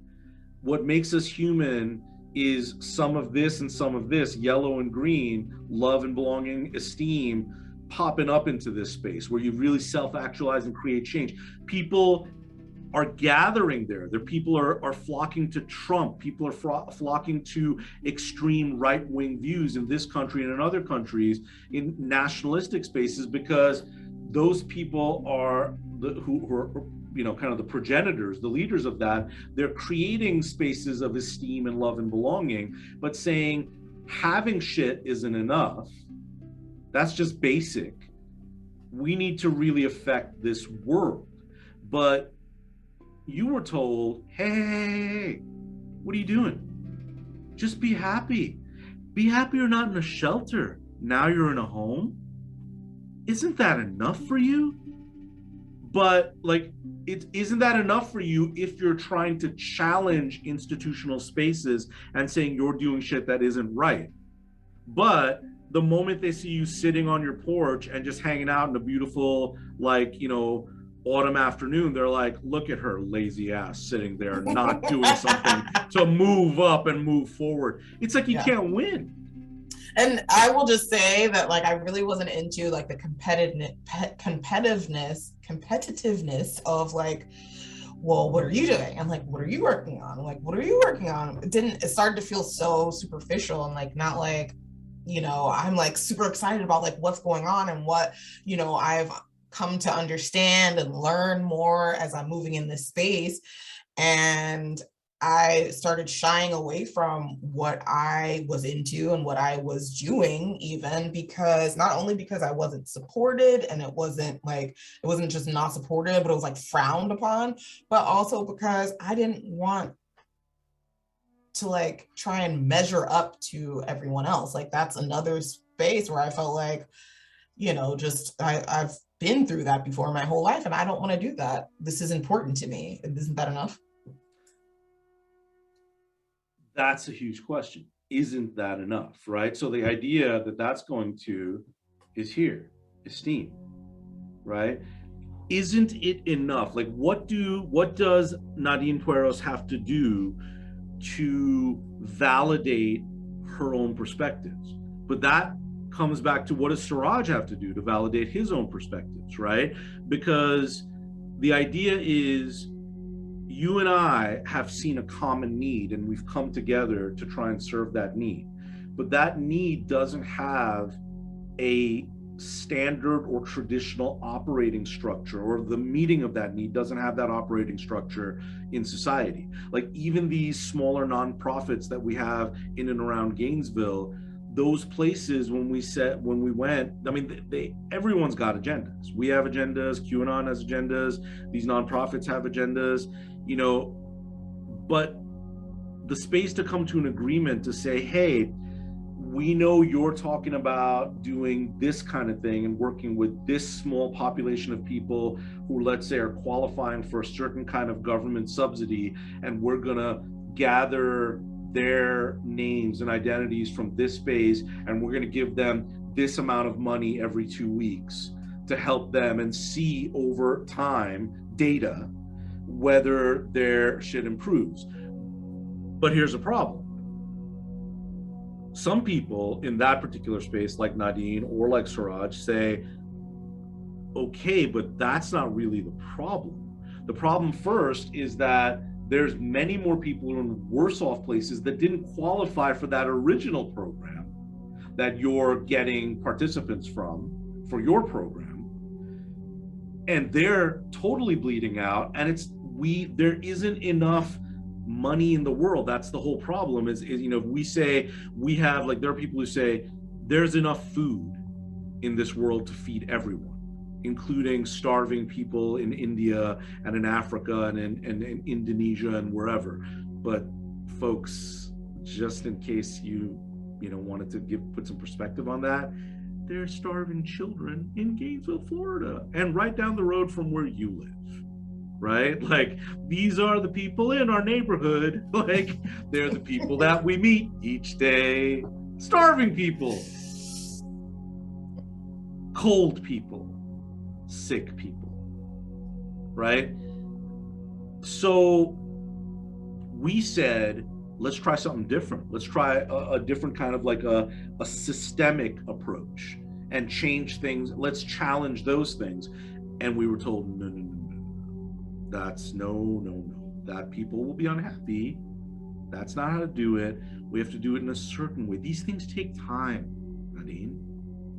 What makes us human is some of this and some of this, yellow and green, love and belonging, esteem, popping up into this space where you really self-actualize and create change. People are gathering there. People are flocking to Trump. People are flocking to extreme right-wing views in this country and in other countries, in nationalistic spaces, because those people are who are, you know, kind of the progenitors, the leaders of that. They're creating spaces of esteem and love and belonging, but saying having shit isn't enough. That's just basic. We need to really affect this world. But you were told, hey, what are you doing? Just be happy. Be happy you're not in a shelter. Now you're in a home. Isn't that enough for you? But like, isn't that enough for you if you're trying to challenge institutional spaces and saying you're doing shit that isn't right? But the moment they see you sitting on your porch and just hanging out in a beautiful, like, you know, autumn afternoon, they're like, look at her lazy ass sitting there, not doing something to move up and move forward. It's like you can't win. And I will just say that, like, I really wasn't into like the competitiveness of like, well, what are you doing? And like, what are you working on? Like, what are you working on? It started to feel so superficial and like, not like, you know, I'm like super excited about like what's going on and what, you know, I've come to understand and learn more as I'm moving in this space. And I started shying away from what I was into and what I was doing, even because not only because I wasn't supported, and it wasn't just not supported, but it was like frowned upon, but also because I didn't want to like try and measure up to everyone else. Like, that's another space where I felt like, you know, just I've been through that before my whole life, and I don't want to do that. This is important to me. Isn't that enough? That's a huge question. Isn't that enough, right? So the idea that that's going to is here, esteem, right? Isn't it enough? Like, what does Nadine Pueros have to do to validate her own perspectives? But that comes back to, what does Siraj have to do to validate his own perspectives, right? Because the idea is, you and I have seen a common need and we've come together to try and serve that need. But that need doesn't have a standard or traditional operating structure, or the meeting of that need doesn't have that operating structure in society. Like, even these smaller nonprofits that we have in and around Gainesville, those places, when we went, I mean, everyone's got agendas. We have agendas, QAnon has agendas, these nonprofits have agendas, you know, but the space to come to an agreement to say, hey, we know you're talking about doing this kind of thing and working with this small population of people who, let's say, are qualifying for a certain kind of government subsidy, and we're gonna gather their names and identities from this space, and we're gonna give them this amount of money every 2 weeks to help them, and see over time data whether their shit improves. But here's a problem. Some people in that particular space, like Nadine or like Siraj, say, okay, but that's not really the problem. The problem first is that there's many more people who are in worse off places that didn't qualify for that original program that you're getting participants from for your program. And they're totally bleeding out, and there isn't enough money in the world. That's the whole problem, is, you know, we say we have, like, there are people who say there's enough food in this world to feed everyone, including starving people in India and in Africa and in Indonesia and wherever. But folks, just in case you wanted to put some perspective on that, there's starving children in Gainesville, Florida, and right down the road from where you live, right? Like, these are the people in our neighborhood. Like, they're the people that we meet each day. Starving people, cold people, sick people, right? So we said, let's try something different. Let's try a different kind of like a systemic approach and change things. Let's challenge those things. And we were told, no. That's no. That people will be unhappy. That's not how to do it. We have to do it in a certain way. These things take time, Nadine.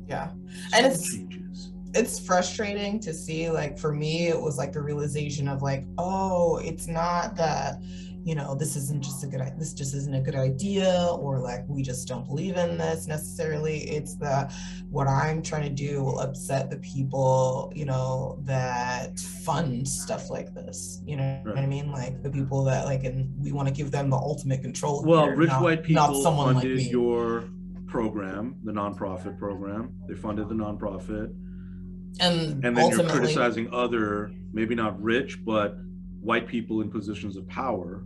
Yeah. So And changes. it's frustrating to see, like, for me, it was like the realization of like, oh, it's not that, you know, this just isn't a good idea, or like, we just don't believe in this necessarily. It's that what I'm trying to do will upset the people, you know, that fund stuff like this. You know what I mean? Like the people that like, and we want to give them the ultimate control. Well, here, rich not, white people not someone funded like me. your program, the nonprofit program. They funded the nonprofit. And then you're criticizing other, maybe not rich, but white people in positions of power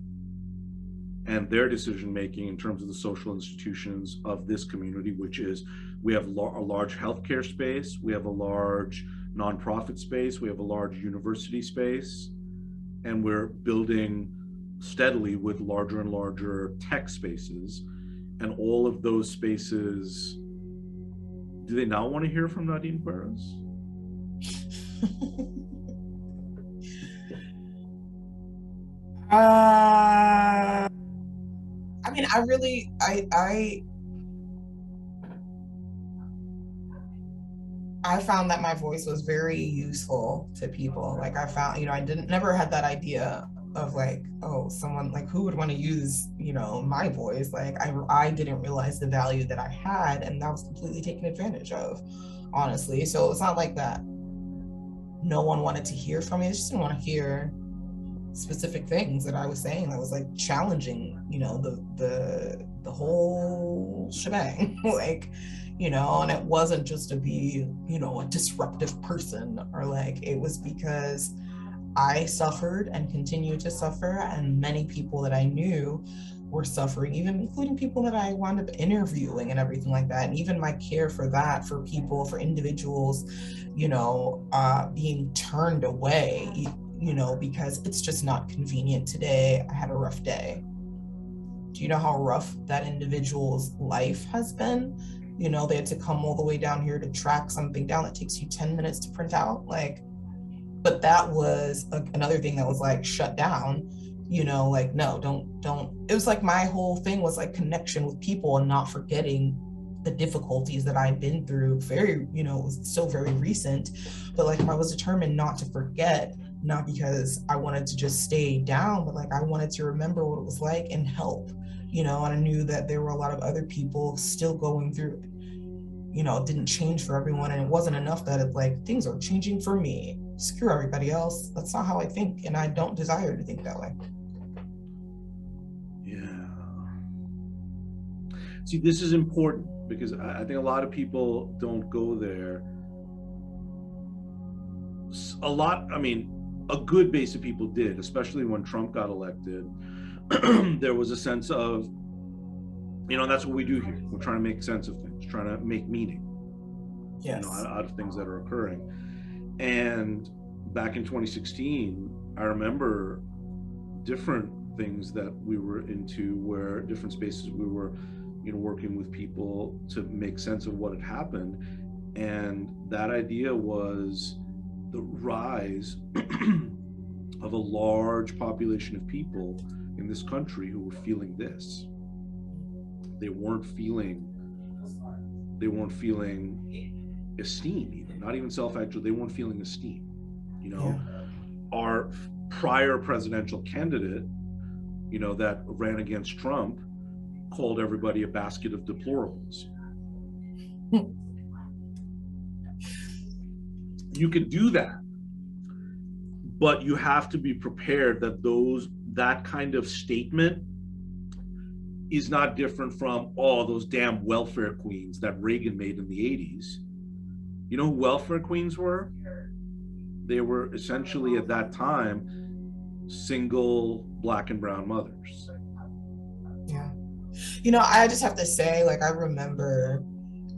and their decision making in terms of the social institutions of this community, which is, we have a large healthcare space, we have a large nonprofit space, we have a large university space, and we're building steadily with larger and larger tech spaces. And all of those spaces, do they now want to hear from Nadine Burrows? I mean, I found that my voice was very useful to people. Like, I found, you know, I never had that idea of like, oh, someone like, who would want to use, you know, my voice? Like, I didn't realize the value that I had, and that was completely taken advantage of, honestly. So it's not like that no one wanted to hear from me. They just didn't want to hear specific things that I was saying that was like challenging, you know, the whole shebang. Like, you know, and it wasn't just to be, you know, a disruptive person, or like, it was because I suffered and continue to suffer, and many people that I knew were suffering, even including people that I wound up interviewing and everything like that. And even my care for that, for people, for individuals, you know, being turned away, you know, because it's just not convenient today. I had a rough day. Do you know how rough that individual's life has been? You know, they had to come all the way down here to track something down that takes you 10 minutes to print out. Like, but that was another thing that was like shut down, you know, like, no, don't. It was like my whole thing was like connection with people and not forgetting the difficulties that I'd been through. Very, you know, it was still very recent, but like I was determined not to forget, not because I wanted to just stay down, but like I wanted to remember what it was like and help, you know, and I knew that there were a lot of other people still going through it. You know, it didn't change for everyone, and it wasn't enough that it like, things are changing for me. Screw everybody else. That's not how I think, and I don't desire to think that way. Yeah. See, this is important because I think a lot of people don't go there. A good base of people did, especially when Trump got elected. There was a sense of, you know, that's what we do here. We're trying to make sense of things, trying to make meaning, yes, you know, out of things that are occurring. And back in 2016, I remember different things that we were into, where different spaces we were, you know, working with people to make sense of what had happened. And that idea was the rise of a large population of people in this country who were feeling this. They weren't feeling esteem, even not even self-actual. They weren't feeling esteem. You know, our prior presidential candidate, you know, that ran against Trump, called everybody a basket of deplorables. You could do that, but you have to be prepared that that kind of statement is not different from, oh, those damn welfare queens that Reagan made in the 80s. You know who welfare queens were? They were essentially at that time single Black and brown mothers. Yeah. I just have to say, like, I remember,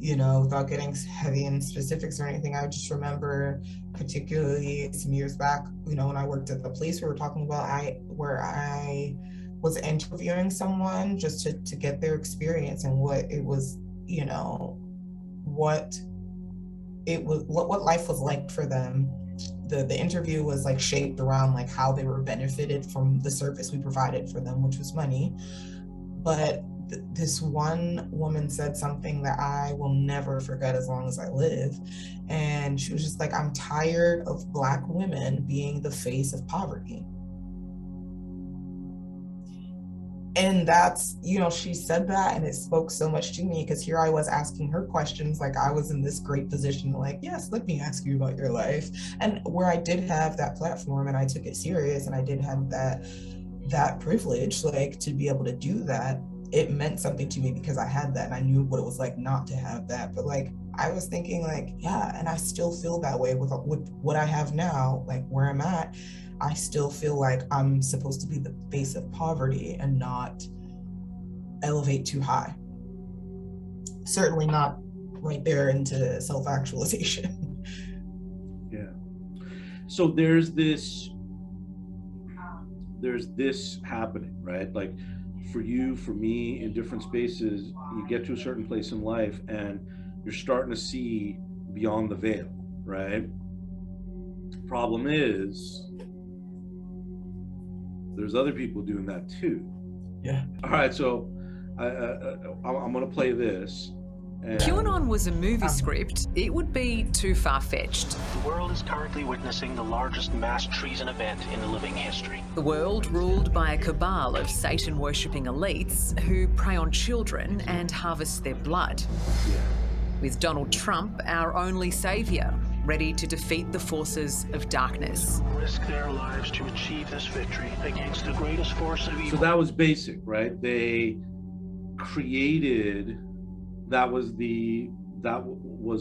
without getting heavy in specifics or anything, I just remember particularly some years back, when I worked at the place we were talking about, where I was interviewing someone just to get their experience and what it was, what life was like for them. The interview was like shaped around like how they were benefited from the service we provided for them, which was money. But this one woman said something that I will never forget as long as I live. And she was just like, I'm tired of Black women being the face of poverty. And that's, she said that and it spoke so much to me, because here I was asking her questions, like I was in this great position to like, yes, let me ask you about your life. And where I did have that platform and I took it serious and I did have that privilege, like to be able to do that, it meant something to me because I had that and I knew what it was like not to have that. But like, I was thinking like, yeah, and I still feel that way with what I have now, like where I'm at. I still feel like I'm supposed to be the face of poverty and not elevate too high. Certainly not right there into self-actualization. Yeah. So there's this happening, right? Like for you, for me, in different spaces, you get to a certain place in life and you're starting to see beyond the veil, right? Problem is, there's other people doing that too. Yeah. All right, so I'm gonna play this. And QAnon was a movie script. It would be too far-fetched. The world is currently witnessing the largest mass treason event in living history. The world ruled by a cabal of Satan-worshipping elites who prey on children and harvest their blood. Yeah. With Donald Trump, our only saviour, ready to defeat the forces of darkness. Risk their lives to achieve this victory against the greatest force of evil. So that was basic, right? They created, that was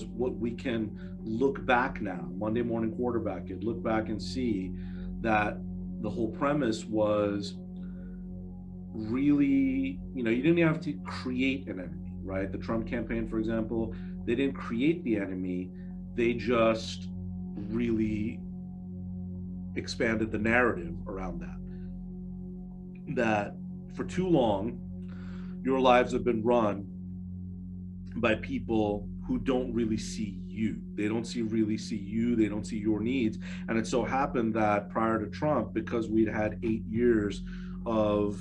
what we can look back now, Monday morning quarterback it, look back and see that the whole premise was really, you didn't have to create an enemy, right? The Trump campaign, for example, they didn't create the enemy. They just really expanded the narrative around that for too long, your lives have been run by people who don't really see you. They don't really see you. They don't see your needs. And it so happened that prior to Trump, because we'd had 8 years of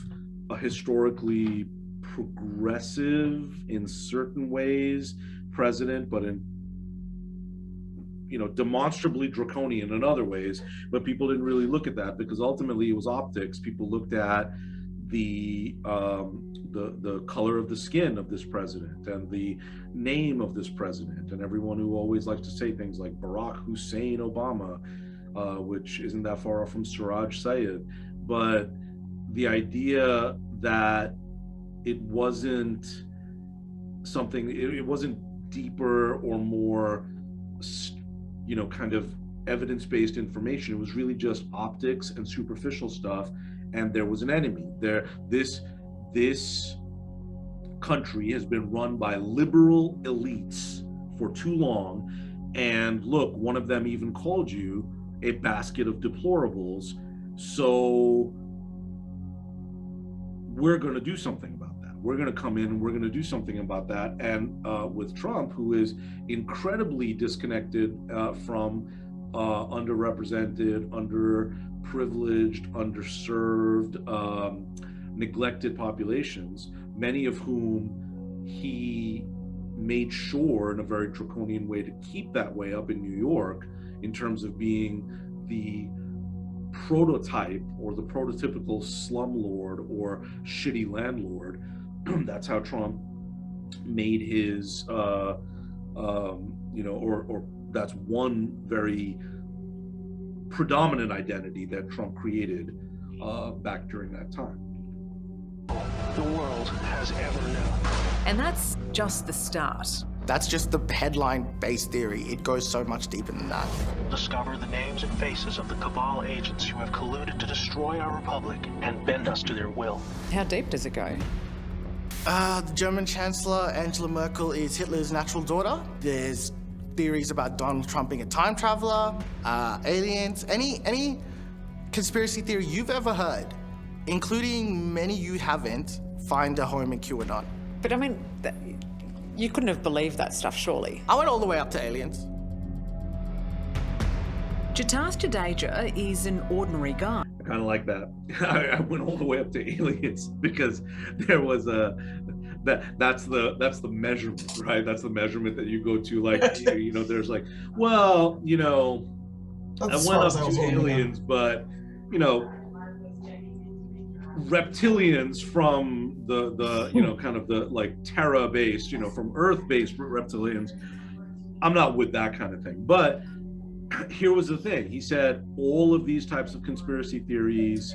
a historically progressive in certain ways president, but in demonstrably draconian in other ways, but people didn't really look at that because ultimately it was optics. People looked at the color of the skin of this president and the name of this president, and everyone who always likes to say things like Barack Hussein Obama, which isn't that far off from Siraj Syed, but the idea that it wasn't something, it wasn't deeper or more kind of evidence-based information. It was really just optics and superficial stuff, and there was an enemy there. This country has been run by liberal elites for too long, and look, one of them even called you a basket of deplorables, so we're going to do something about that. We're going to come in and we're going to do something about that. And with Trump, who is incredibly disconnected from underrepresented, underprivileged, underserved, neglected populations, many of whom he made sure in a very draconian way to keep that way up in New York, in terms of being the prototype or the prototypical slumlord or shitty landlord. That's how Trump made his, or that's one very predominant identity that Trump created back during that time. The world has ever known. And that's just the start. That's just the headline-based theory. It goes so much deeper than that. Discover the names and faces of the cabal agents who have colluded to destroy our republic and bend us to their will. How deep does it go? The German Chancellor, Angela Merkel, is Hitler's natural daughter. There's theories about Donald Trump being a time traveler, aliens, any conspiracy theory you've ever heard, including many you haven't, find a home in QAnon. But I mean, you couldn't have believed that stuff, surely. I went all the way up to aliens. Jatath Jadeja is an ordinary guy. I kind of like that. I went all the way up to aliens because there was that's the measurement, right? That's the measurement that you go to. Like, there's like, well, That's I went up to aliens, but reptilians from the kind of the like Terra based, from Earth based reptilians, I'm not with that kind of thing. But here was the thing. He said all of these types of conspiracy theories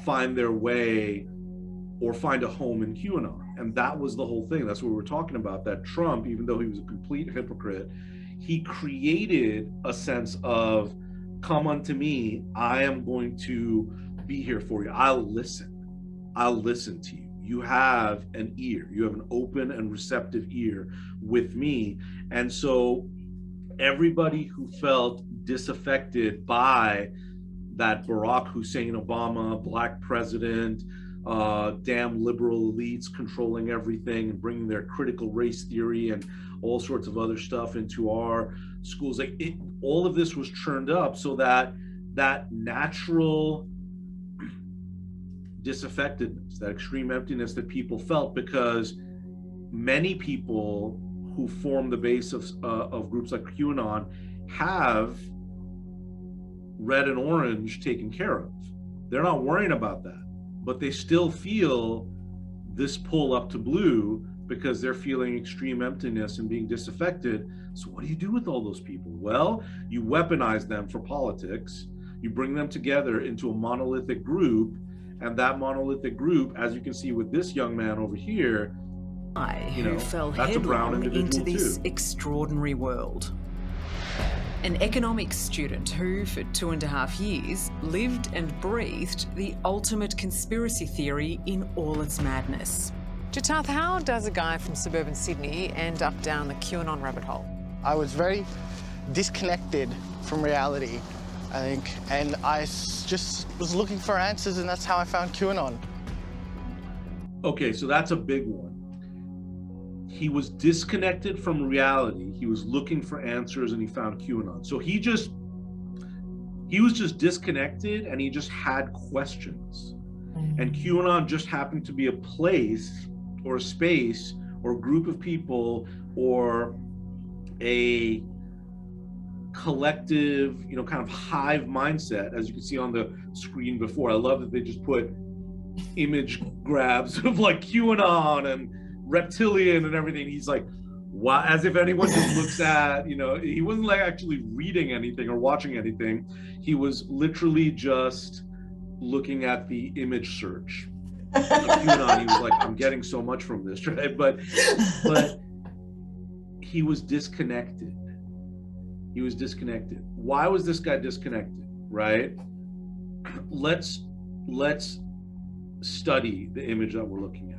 find their way or find a home in QAnon. And that was the whole thing. That's what we were talking about, that Trump, even though he was a complete hypocrite, he created a sense of, come unto me, I am going to be here for you. I'll listen to you. You have an ear. You have an open and receptive ear with me. And so everybody who felt disaffected by that Barack Hussein Obama, black president, damn liberal elites controlling everything and bringing their critical race theory and all sorts of other stuff into our schools, all of this was churned up so that natural disaffectedness, that extreme emptiness that people felt, because many people who form the base of groups like QAnon have red and orange taken care of. They're not worrying about that, but they still feel this pull up to blue because they're feeling extreme emptiness and being disaffected. So what do you do with all those people? Well, you weaponize them for politics. You bring them together into a monolithic group, and that monolithic group, as you can see with this young man over here, who fell that's a brown headlong individual into this too. extraordinary world. An economics student who, for 2.5 years, lived and breathed the ultimate conspiracy theory in all its madness. Jatath, how does a guy from suburban Sydney end up down the QAnon rabbit hole? I was very disconnected from reality, I think, and I just was looking for answers, and that's how I found QAnon. Okay, so that's a big one. He was disconnected from reality. He was looking for answers and he found QAnon. So he was just disconnected and he just had questions. And QAnon just happened to be a place or a space or a group of people or a collective, kind of hive mindset, as you can see on the screen before. I love that they just put image grabs of like QAnon and reptilian and everything. He's like, wow, as if anyone just looks at, he wasn't like actually reading anything or watching anything. He was literally just looking at the image search of QAnon. He was like, I'm getting so much from this, right? But he was disconnected. He was disconnected. Why was this guy disconnected, right? Let's study the image that we're looking at.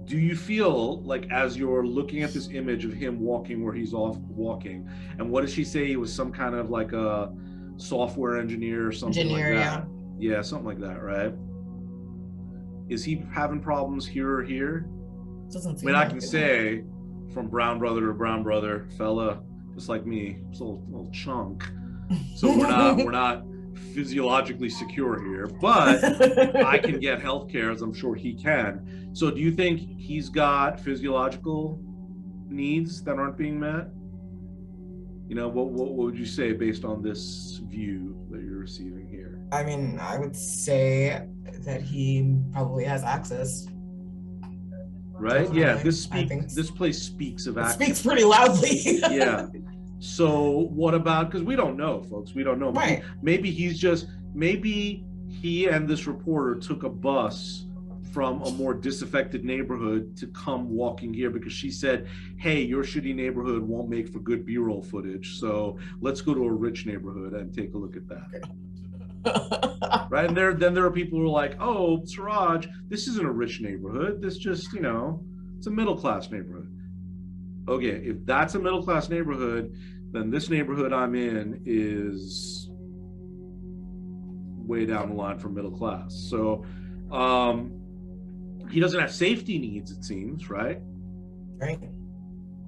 Do you feel like, as you're looking at this image of him walking where he's off walking, and what does she say? He was some kind of like a software engineer or something like that. Yeah, something like that, right? Is he having problems here or here? Doesn't I can say from brown brother to brown brother, fella, just like me, just a little chunk. So we're not physiologically secure here, but I can get healthcare, as I'm sure he can. So do you think he's got physiological needs that aren't being met? What would you say based on this view that you're receiving here? I mean, I would say that he probably has access. Right? Definitely. Yeah, this place speaks of access. It speaks pretty loudly. Yeah. So what about, because we don't know, folks, we don't know. Right. Maybe he and this reporter took a bus from a more disaffected neighborhood to come walking here because she said, hey, your shitty neighborhood won't make for good B-roll footage, so let's go to a rich neighborhood and take a look at that. Right? And then there are people who are like, oh, Siraj, this isn't a rich neighborhood. This just, you know, it's a middle-class neighborhood. Okay, if that's a middle-class neighborhood, then this neighborhood I'm in is way down the line from middle class. So he doesn't have safety needs, it seems, right? Right.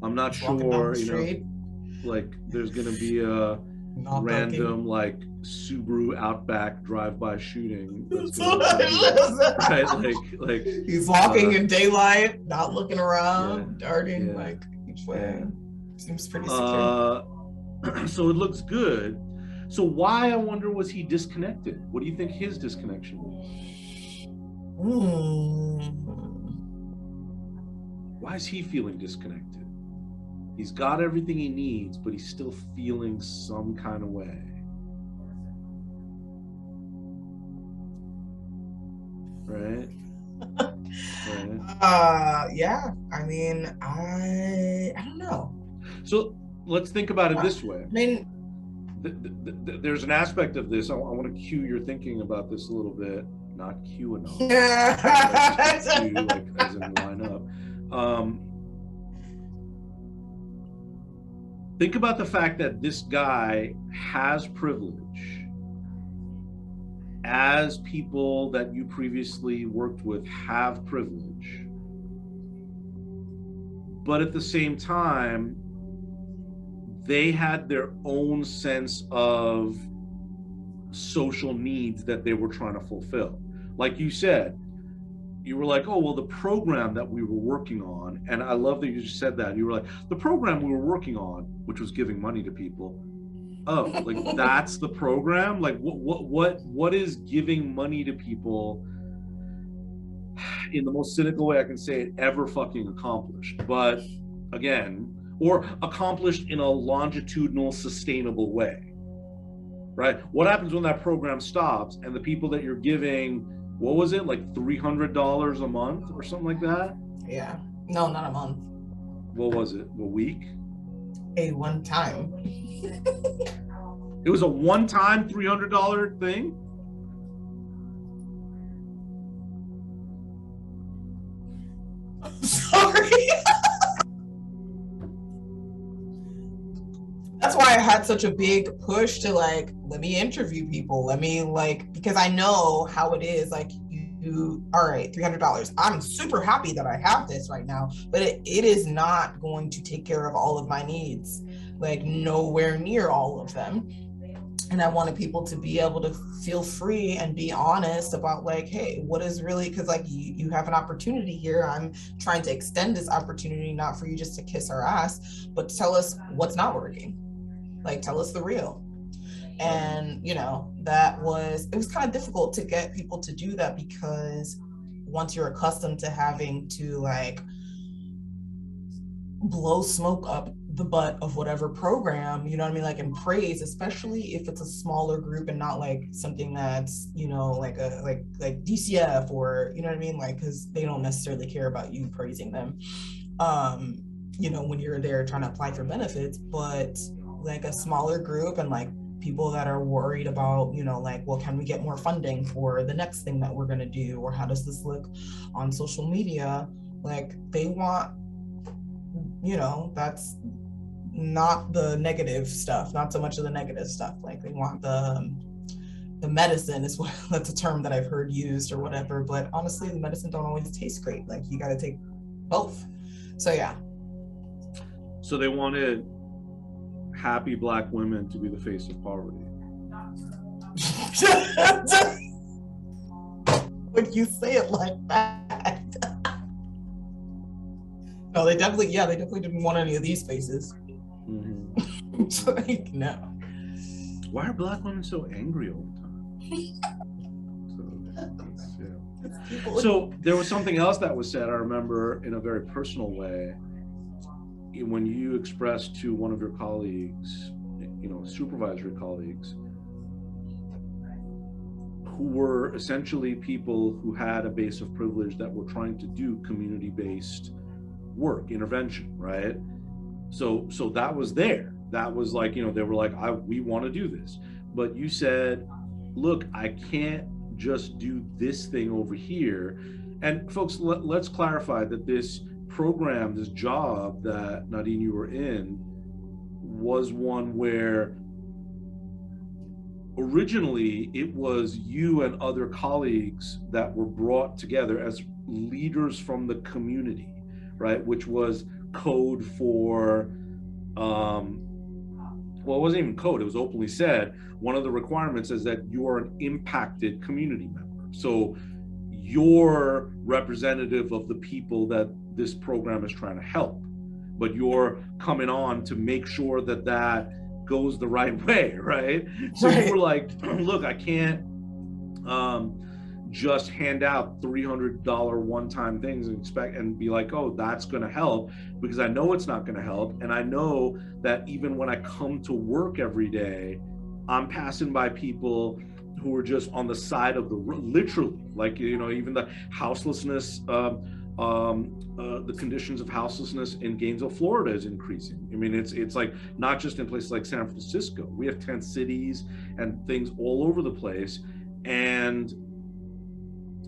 I'm not sure, you know, like there's gonna be a random like Subaru Outback drive-by shooting. That's right? Like he's walking in daylight, not looking around, darting like each way. Seems pretty secure. So it looks good. So why, I wonder, was he disconnected? What do you think his disconnection was? Why is he feeling disconnected? He's got everything he needs, but he's still feeling some kind of way. Right? Yeah. I mean, I don't know. So let's think about it this way. I mean, there's an aspect of this. I want to cue your thinking about this a little bit. Not QAnon. Cue, like as in line up. Think about the fact that this guy has privilege, as people that you previously worked with have privilege, but at the same time, they had their own sense of social needs that they were trying to fulfill. Like you said, you were like, oh, well, the program that we were working on, and I love that you just said that. You were like, the program we were working on, which was giving money to people. Oh, like that's the program? Like what is giving money to people in the most cynical way I can say it ever fucking accomplished? But again, or accomplished in a longitudinal, sustainable way, right? What happens when that program stops and the people that you're giving, what was it, like $300 a month or something like that? Yeah. No, not a month. What was it? A week? A one time. It was a one-time $300 thing? Sorry. That's why I had such a big push to like, let me interview people. Let me like, because I know how it is. Like you, all right, $300. I'm super happy that I have this right now, but it is not going to take care of all of my needs, like nowhere near all of them. And I wanted people to be able to feel free and be honest about like, hey, what is really, because like you have an opportunity here. I'm trying to extend this opportunity, not for you just to kiss our ass, but to tell us what's not working. Like, tell us the real. And, you know, it was kind of difficult to get people to do that because once you're accustomed to having to like blow smoke up the butt of whatever program, you know what I mean? Like, and praise, especially if it's a smaller group and not like something that's, you know, like DCF or, you know what I mean? Like, cause they don't necessarily care about you praising them, you know, when you're there trying to apply for benefits, but like a smaller group and like people that are worried about, you know, like, well, can we get more funding for the next thing that we're going to do? Or how does this look on social media? Like they want, you know, that's not the negative stuff, not so much of the negative stuff. Like they want the medicine is what, that's a term that I've heard used or whatever. But honestly, the medicine don't always taste great. Like you got to take both. So yeah. So they wanted happy Black women to be the face of poverty. When you say it like that. No, they definitely didn't want any of these faces. Mm-hmm. It's like, no. Why are Black women so angry all the time? So there was something else that was said, I remember, in a very personal way, when you expressed to one of your colleagues, you know, supervisory colleagues, who were essentially people who had a base of privilege that were trying to do community-based work, intervention, right? So that was there. That was like, you know, they were like, we want to do this. But you said, look, I can't just do this thing over here. And folks, let's clarify that this program, this job that Nadine, you were in, was one where originally it was you and other colleagues that were brought together as leaders from the community, right? Which was code for, well, it wasn't even code, it was openly said, one of the requirements is that you are an impacted community member. So you're representative of the people that this program is trying to help, but you're coming on to make sure that that goes the right way, right? So Right. you were like, look, I can't just hand out $300 one-time things and expect and be like, oh, that's going to help, because I know it's not going to help. And I know that even when I come to work every day, I'm passing by people who are just on the side of the road, literally, like, you know, even the houselessness, the conditions of houselessness in Gainesville, Florida is increasing. I mean, it's like not just in places like San Francisco. We have tent cities and things all over the place. And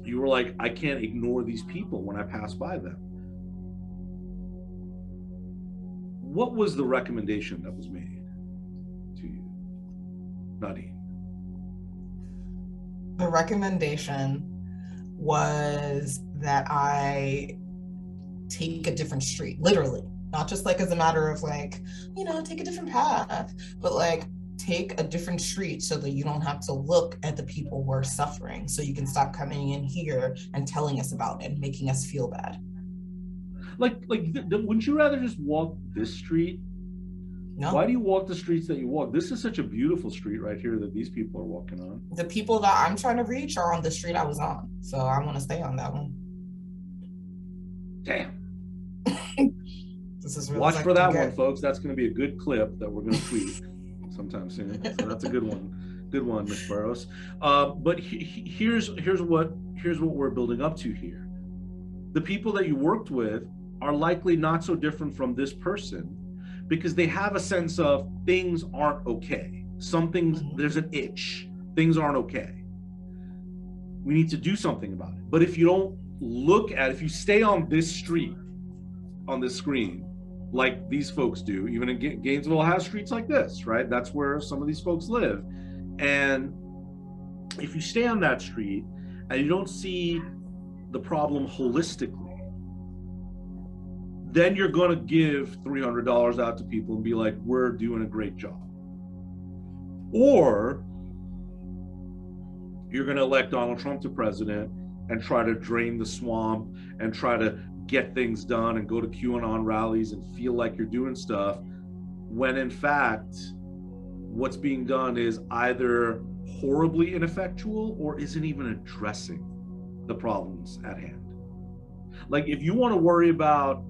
you were like, I can't ignore these people when I pass by them. What was the recommendation that was made to you, Nadine? The recommendation was that I take a different street, literally, not just like as a matter of like, you know, take a different path, but like take a different street so that you don't have to look at the people who are suffering, so you can stop coming in here and telling us about it and making us feel bad. Wouldn't you rather just walk this street? No. Why do you walk the streets that you walk? This is such a beautiful street right here that these people are walking on. The people that I'm trying to reach are on the street I was on, so I want to stay on that one. Damn. This is really Watch for that one, folks. That's going to be a good clip that we're going to tweet sometime soon. So that's a good one. Good one, Ms. Burrows. But here's what we're building up to here. The people that you worked with are likely not so different from this person, because they have a sense of things aren't okay. Some things, there's an itch. Things aren't okay. We need to do something about it. But if you don't if you stay on this street, on this screen, like these folks do, even in Gainesville has streets like this, right? That's where some of these folks live. And if you stay on that street and you don't see the problem holistically, then you're going to give $300 out to people and be like, we're doing a great job. Or you're going to elect Donald Trump to president and try to drain the swamp and try to get things done and go to QAnon rallies and feel like you're doing stuff, when in fact, what's being done is either horribly ineffectual or isn't even addressing the problems at hand. Like, if you want to worry about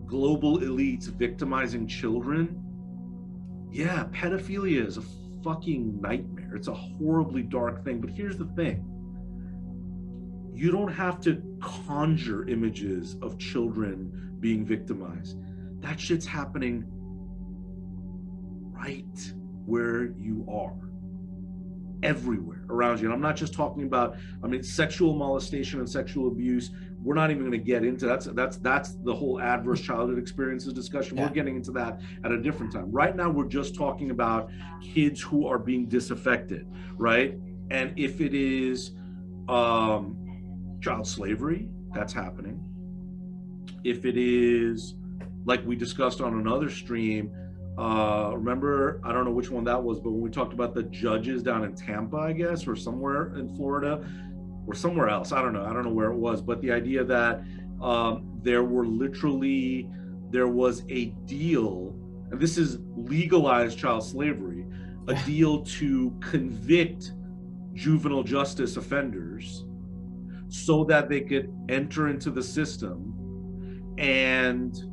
global elites victimizing children, yeah, pedophilia is a fucking nightmare. It's a horribly dark thing. But here's the thing. You don't have to conjure images of children being victimized. That shit's happening right where you are, everywhere around you. And I'm not just talking about, sexual molestation and sexual abuse. We're not even going to get into that's the whole adverse childhood experiences discussion. Yeah. We're getting into that at a different time. Right now, we're just talking about kids who are being disaffected, right? And if it is child slavery, that's happening. If it is, like we discussed on another stream, remember, I don't know which one that was, but when we talked about the judges down in Tampa, I guess, or somewhere in Florida, or somewhere else, I don't know where it was, but the idea that there was a deal, and this is legalized child slavery, a deal to convict juvenile justice offenders so that they could enter into the system and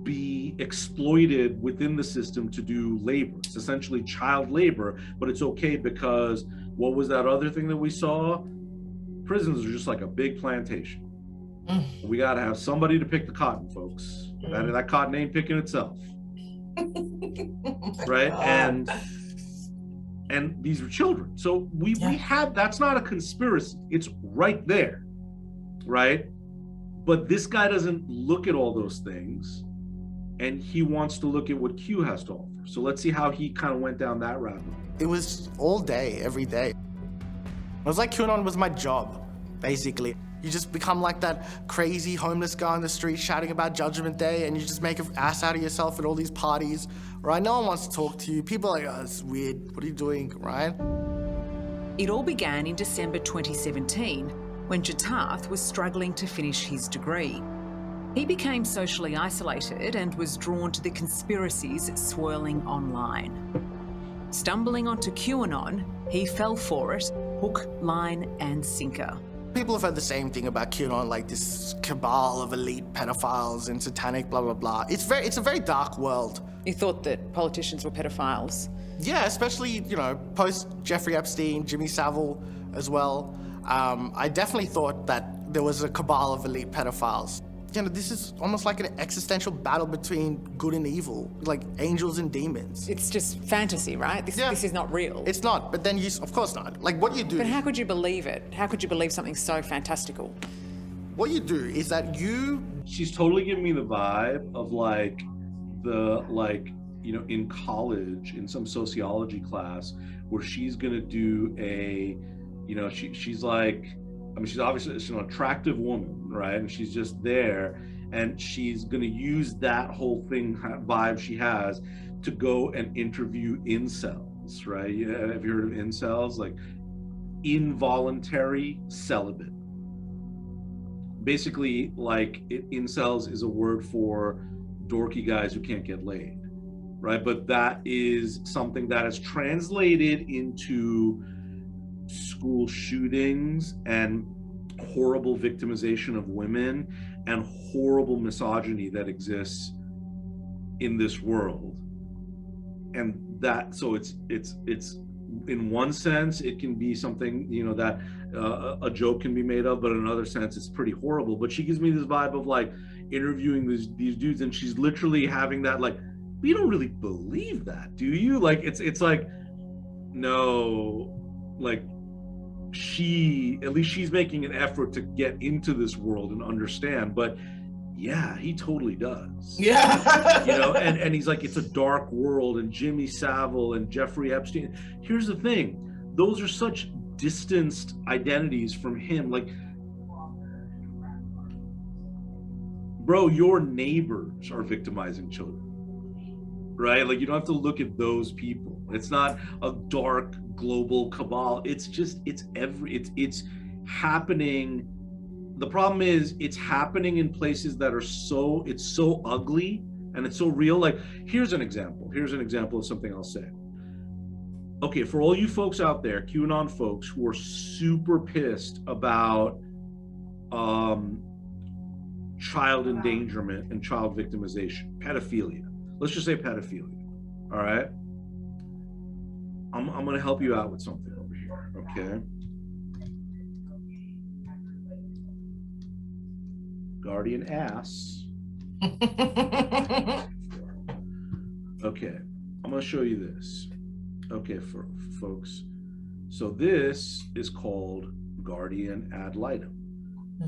be exploited within the system to do labor. It's essentially child labor, but it's okay because What was that other thing that we saw? Prisons are just like a big plantation. We got to have somebody to pick the cotton, folks. That cotton ain't picking itself. Right? God. And these are children. So we have, that's not a conspiracy. It's right there, right? But this guy doesn't look at all those things, and he wants to look at what Q has to offer. So let's see how he kind of went down that rabbit hole. It was all day, every day. It was like QAnon was my job, basically. You just become like that crazy homeless guy on the street shouting about Judgment Day, and you just make an ass out of yourself at all these parties, right? No one wants to talk to you. People are like, oh, it's weird. What are you doing, right? It all began in December 2017 when Jatath was struggling to finish his degree. He became socially isolated and was drawn to the conspiracies swirling online. Stumbling onto QAnon, he fell for it, hook, line and sinker. People have heard the same thing about QAnon, like this cabal of elite pedophiles and satanic blah, blah, blah. It's a very dark world. You thought that politicians were pedophiles? Yeah, especially, post Jeffrey Epstein, Jimmy Savile as well. I definitely thought that there was a cabal of elite pedophiles. This is almost like an existential battle between good and evil, like angels and demons. It's just fantasy, right? This is not real. It's not, but then of course not. Like what you do. But how could you believe it? How could you believe something so fantastical? What you do is that She's totally giving me the vibe of in college in some sociology class where she's gonna do she's like, she's obviously an attractive woman, right? And she's just there, and she's gonna use that whole vibe she has to go and interview incels, right? Have you heard of incels? Like involuntary celibate. Basically, incels is a word for dorky guys who can't get laid, right? But that is something that is translated into school shootings and horrible victimization of women and horrible misogyny that exists in this world. And that, so it's in one sense it can be something that a joke can be made of, but in another sense it's pretty horrible. But she gives me this vibe of like interviewing these dudes, and she's literally having that like, but you don't really believe that, do you? Like it's like, no, like at least she's making an effort to get into this world and understand. But yeah, he totally does. Yeah. And he's like, it's a dark world, and Jimmy Savile and Jeffrey Epstein. Here's the thing, those are such distanced identities from him. Like, bro, your neighbors are victimizing children, right? Like, you don't have to look at those people. It's not a dark global cabal. It's just, it's happening. The problem is it's happening in places that are it's so ugly and it's so real. Like, here's an example of something I'll say. Okay, for all you folks out there, QAnon folks who are super pissed about child endangerment and child victimization, pedophilia. Let's just say pedophilia, all right? I'm gonna help you out with something over here, okay? Guardian ass. Okay, I'm gonna show you this. Okay, for folks. So this is called Guardian ad litem,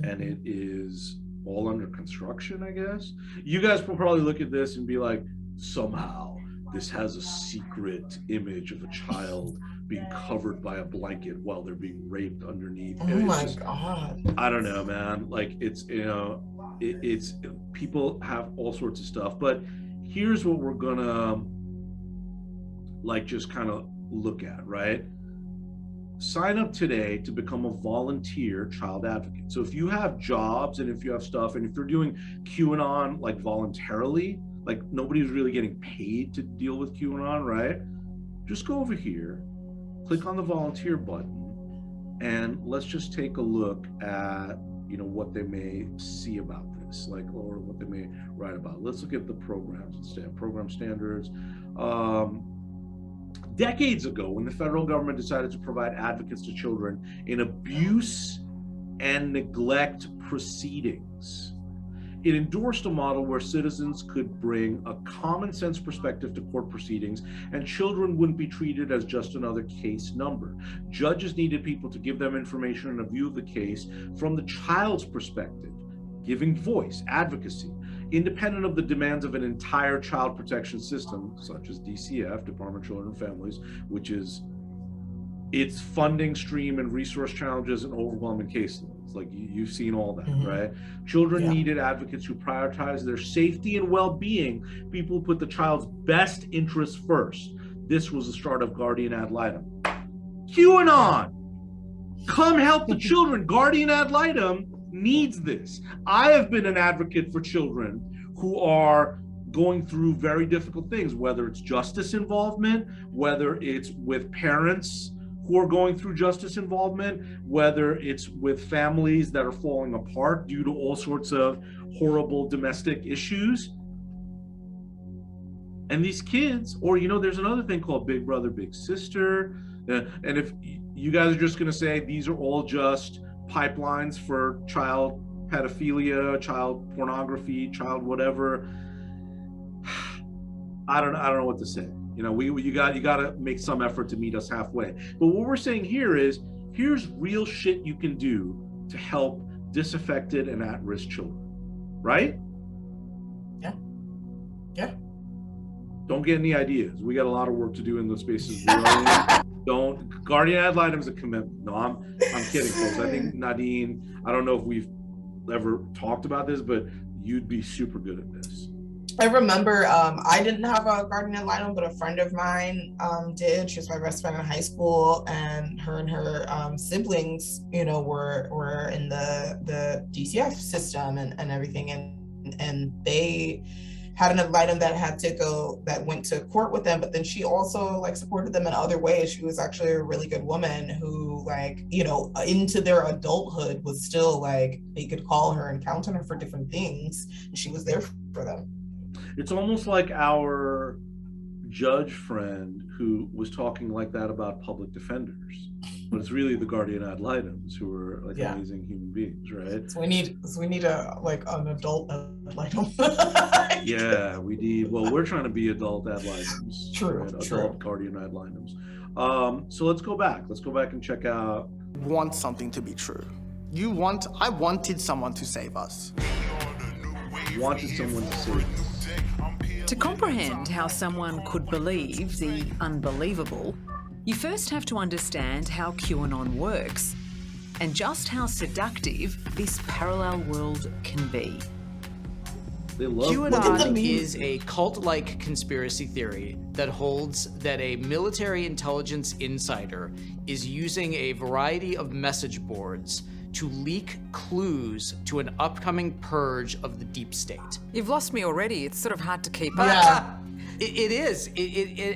and it is all under construction, I guess. You guys will probably look at this and be like, somehow this has a secret image of a child being covered by a blanket while they're being raped underneath. Oh my God. I don't know, man. Like, it's, it's people have all sorts of stuff, but here's what we're gonna like just kind of look at, right? Sign up today to become a volunteer child advocate. So if you have jobs and if you have stuff, and if you're doing QAnon like voluntarily, like nobody's really getting paid to deal with QAnon, right? Just go over here, click on the volunteer button, and let's just take a look at, what they may see about this, like, or what they may write about. Let's look at the programs instead. Program standards. decades ago, when the federal government decided to provide advocates to children in abuse and neglect proceedings. It endorsed a model where citizens could bring a common sense perspective to court proceedings, and children wouldn't be treated as just another case number. Judges needed people to give them information and a view of the case from the child's perspective, giving voice, advocacy, independent of the demands of an entire child protection system, such as DCF, Department of Children and Families, which is its funding stream and resource challenges and overwhelming caseloads. Like you've seen all that, right? Children needed advocates who prioritize their safety and well-being, people who put the child's best interests first. This was the start of Guardian Ad Litem. QAnon, come help the children. Guardian Ad Litem needs this. I have been an advocate for children who are going through very difficult things, whether it's justice involvement, whether it's with parents who are going through justice involvement, whether it's with families that are falling apart due to all sorts of horrible domestic issues. And these kids, or there's another thing called Big Brother, Big Sister. And if you guys are just gonna say these are all just pipelines for child pedophilia, child pornography, child whatever, I don't know what to say. You got to make some effort to meet us halfway. But what we're saying here is, here's real shit you can do to help disaffected and at-risk children, right? Yeah. Don't get any ideas. We got a lot of work to do in those spaces. Guardian Ad Litem is a commitment. No, I'm kidding, folks. I think Nadine, I don't know if we've ever talked about this, but you'd be super good at this. I remember I didn't have a Guardian Ad Litem, but a friend of mine did. She was my best friend in high school, and her siblings, were in the DCF system and everything, and they had an ad litem that went to court with them, but then she also supported them in other ways. She was actually a really good woman who into their adulthood was still they could call her and count on her for different things, and she was there for them. It's almost like our judge friend who was talking like that about public defenders, but it's really the Guardian Ad Litems who are amazing human beings, right? So we need an adult ad litem. Yeah, we need. Well, we're trying to be adult ad litems. True. Right? Adult Guardian Ad Litems. So let's go back. Let's go back and check out. Want something to be true. I wanted someone to save us. Wanted someone to save us. To comprehend how someone could believe the unbelievable, you first have to understand how QAnon works and just how seductive this parallel world can be. They love QAnon is a cult-like conspiracy theory that holds that a military intelligence insider is using a variety of message boards to leak clues to an upcoming purge of the deep state. You've lost me already. It's sort of hard to keep up. Yeah. It is.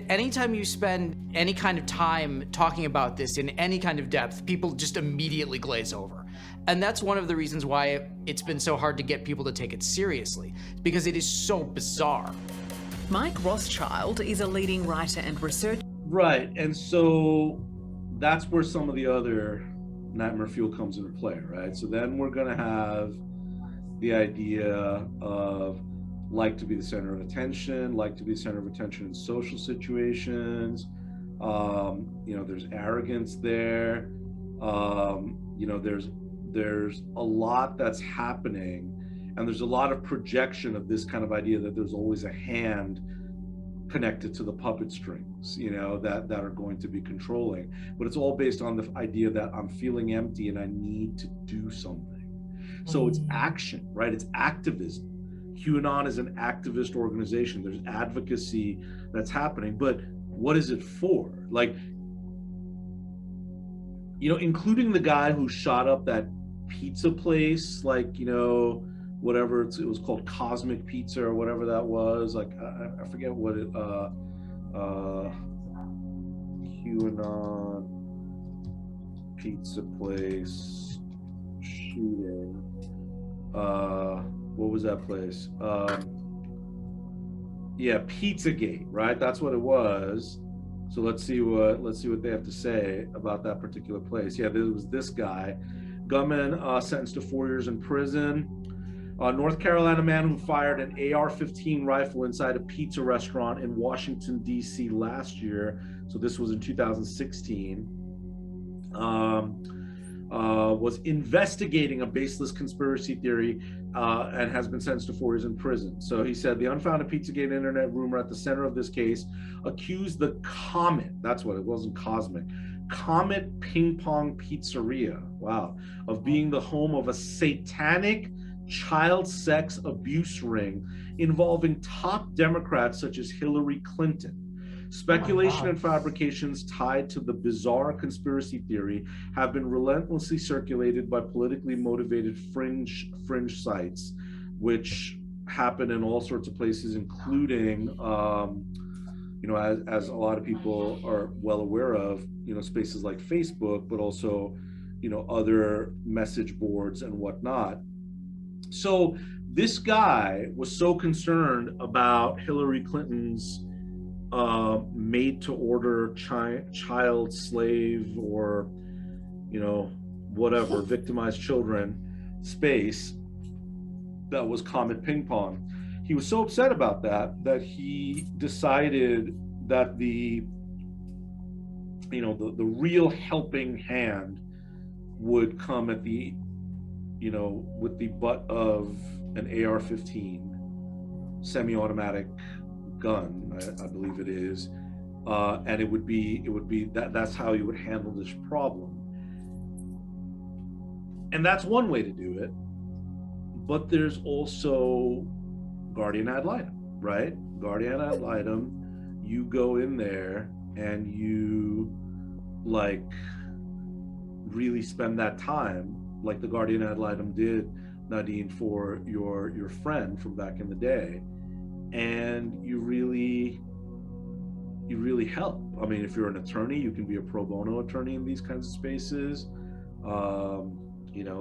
Anytime you spend any kind of time talking about this in any kind of depth, people just immediately glaze over. And that's one of the reasons why it's been so hard to get people to take it seriously, because it is so bizarre. Mike Rothschild is a leading writer and researcher. Right, and so that's where some of the other nightmare fuel comes into play, right? So then we're gonna have the idea of to be the center of attention, to be the center of attention in social situations. There's arrogance there. There's a lot that's happening, and there's a lot of projection of this kind of idea that there's always a hand connected to the puppet strings, that are going to be controlling. But it's all based on the idea that I'm feeling empty and I need to do something. So it's action, right? It's activism. QAnon is an activist organization. There's advocacy that's happening, but what is it for? Including the guy who shot up that pizza place, whatever it was called, Cosmic Pizza or whatever that was. I forget what it. QAnon pizza place shooting. What was that place? Yeah, Pizzagate, right? That's what it was. So let's see what they have to say about that particular place. Yeah, there was this guy, gunman sentenced to 4 years in prison. North Carolina man who fired an AR-15 rifle inside a pizza restaurant in Washington, D.C. last year. So this was in 2016. Was investigating a baseless conspiracy theory and has been sentenced to 4 years in prison. So he said the unfounded Pizzagate internet rumor at the center of this case accused the Comet, that's what it wasn't cosmic, Comet Ping Pong Pizzeria, wow, of being the home of a satanic child sex abuse ring involving top Democrats such as Hillary Clinton. Speculation and fabrications tied to the bizarre conspiracy theory have been relentlessly circulated by politically motivated fringe sites, which happen in all sorts of places, including, as a lot of people are well aware of, spaces like Facebook, but also, other message boards and whatnot. So this guy was so concerned about Hillary Clinton's made-to-order child slave or whatever victimized children space that was Comet Ping Pong. He was so upset about that he decided that the real helping hand would come at the with the butt of an AR-15 semi-automatic gun, I believe it is, and it would be that's how you would handle this problem. And that's one way to do it, but there's also guardian ad litem, right? Guardian ad litem, you go in there and you really spend that time, like the guardian ad litem did, Nadine, for your friend from back in the day, and you really help. I mean, if you're an attorney, you can be a pro bono attorney in these kinds of spaces.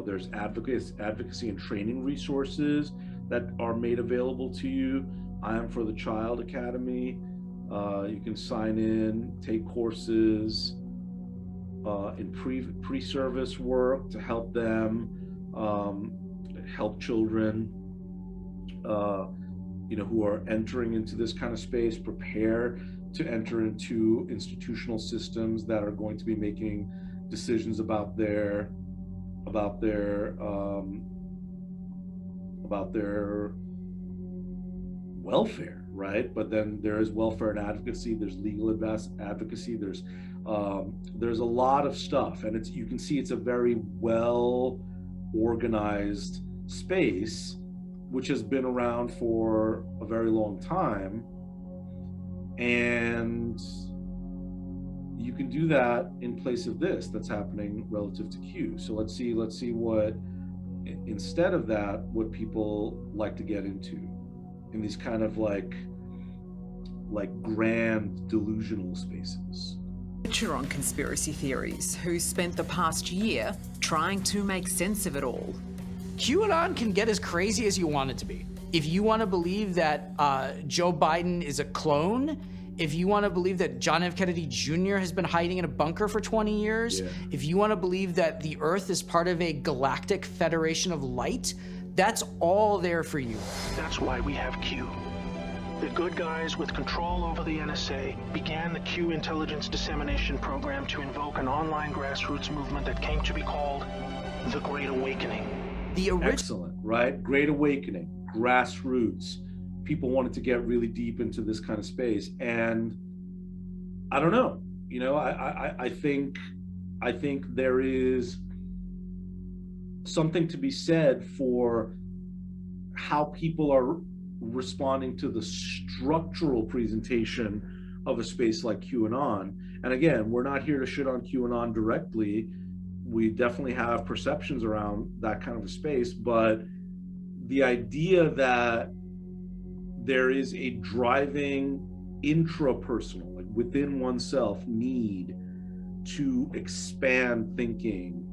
There's advocacy and training resources that are made available to you. I Am for the Child Academy. You can sign in, take courses in pre-service work to help them, help children who are entering into this kind of space, prepare to enter into institutional systems that are going to be making decisions about their welfare, right? But then there is welfare and advocacy, there's legal advocacy, there's a lot of stuff, and you can see it's a very well organized space, which has been around for a very long time. And you can do that in place of this that's happening relative to Q. So let's see what, instead of that, what people like to get into in these kind of like grand delusional spaces. On conspiracy theories, who spent the past year trying to make sense of it all. QAnon can get as crazy as you want it to be. If you want to believe that Joe Biden is a clone, if you want to believe that John F. Kennedy Jr. has been hiding in a bunker for 20 years, if you want to believe that the Earth is part of a galactic federation of light, that's all there for you. That's why we have Q. The good guys with control over the NSA began the Q intelligence dissemination program to invoke an online grassroots movement that came to be called the Great Awakening. Excellent, right? Great Awakening, grassroots. People wanted to get really deep into this kind of space, and I don't know. I think there is something to be said for how people are responding to the structural presentation of a space like QAnon. And again, we're not here to shit on QAnon directly. We definitely have perceptions around that kind of a space, but the idea that there is a driving intrapersonal, like within oneself, need to expand thinking,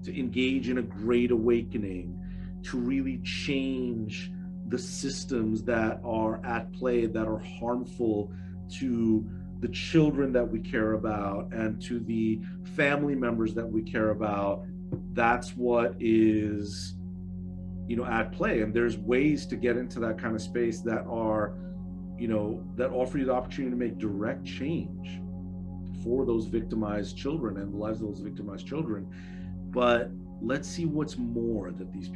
to engage in a great awakening, to really change the systems that are at play, that are harmful to the children that we care about and to the family members that we care about. That's what is, at play. And there's ways to get into that kind of space that are, that offer you the opportunity to make direct change for those victimized children and the lives of those victimized children. But let's see what's more that these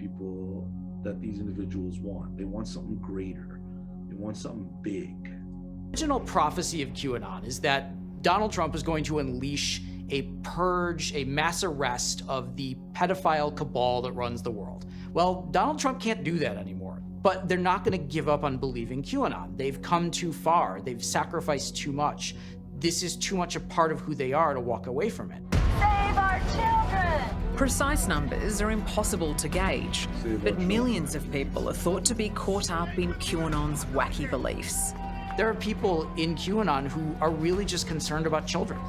individuals want. They want something greater. They want something big. The original prophecy of QAnon is that Donald Trump is going to unleash a purge, a mass arrest of the pedophile cabal that runs the world. Well, Donald Trump can't do that anymore, but they're not going to give up on believing QAnon. They've come too far. They've sacrificed too much. This is too much a part of who they are to walk away from it. Save our children! Precise numbers are impossible to gauge, but millions of people are thought to be caught up in QAnon's wacky beliefs. There are people in QAnon who are really just concerned about children.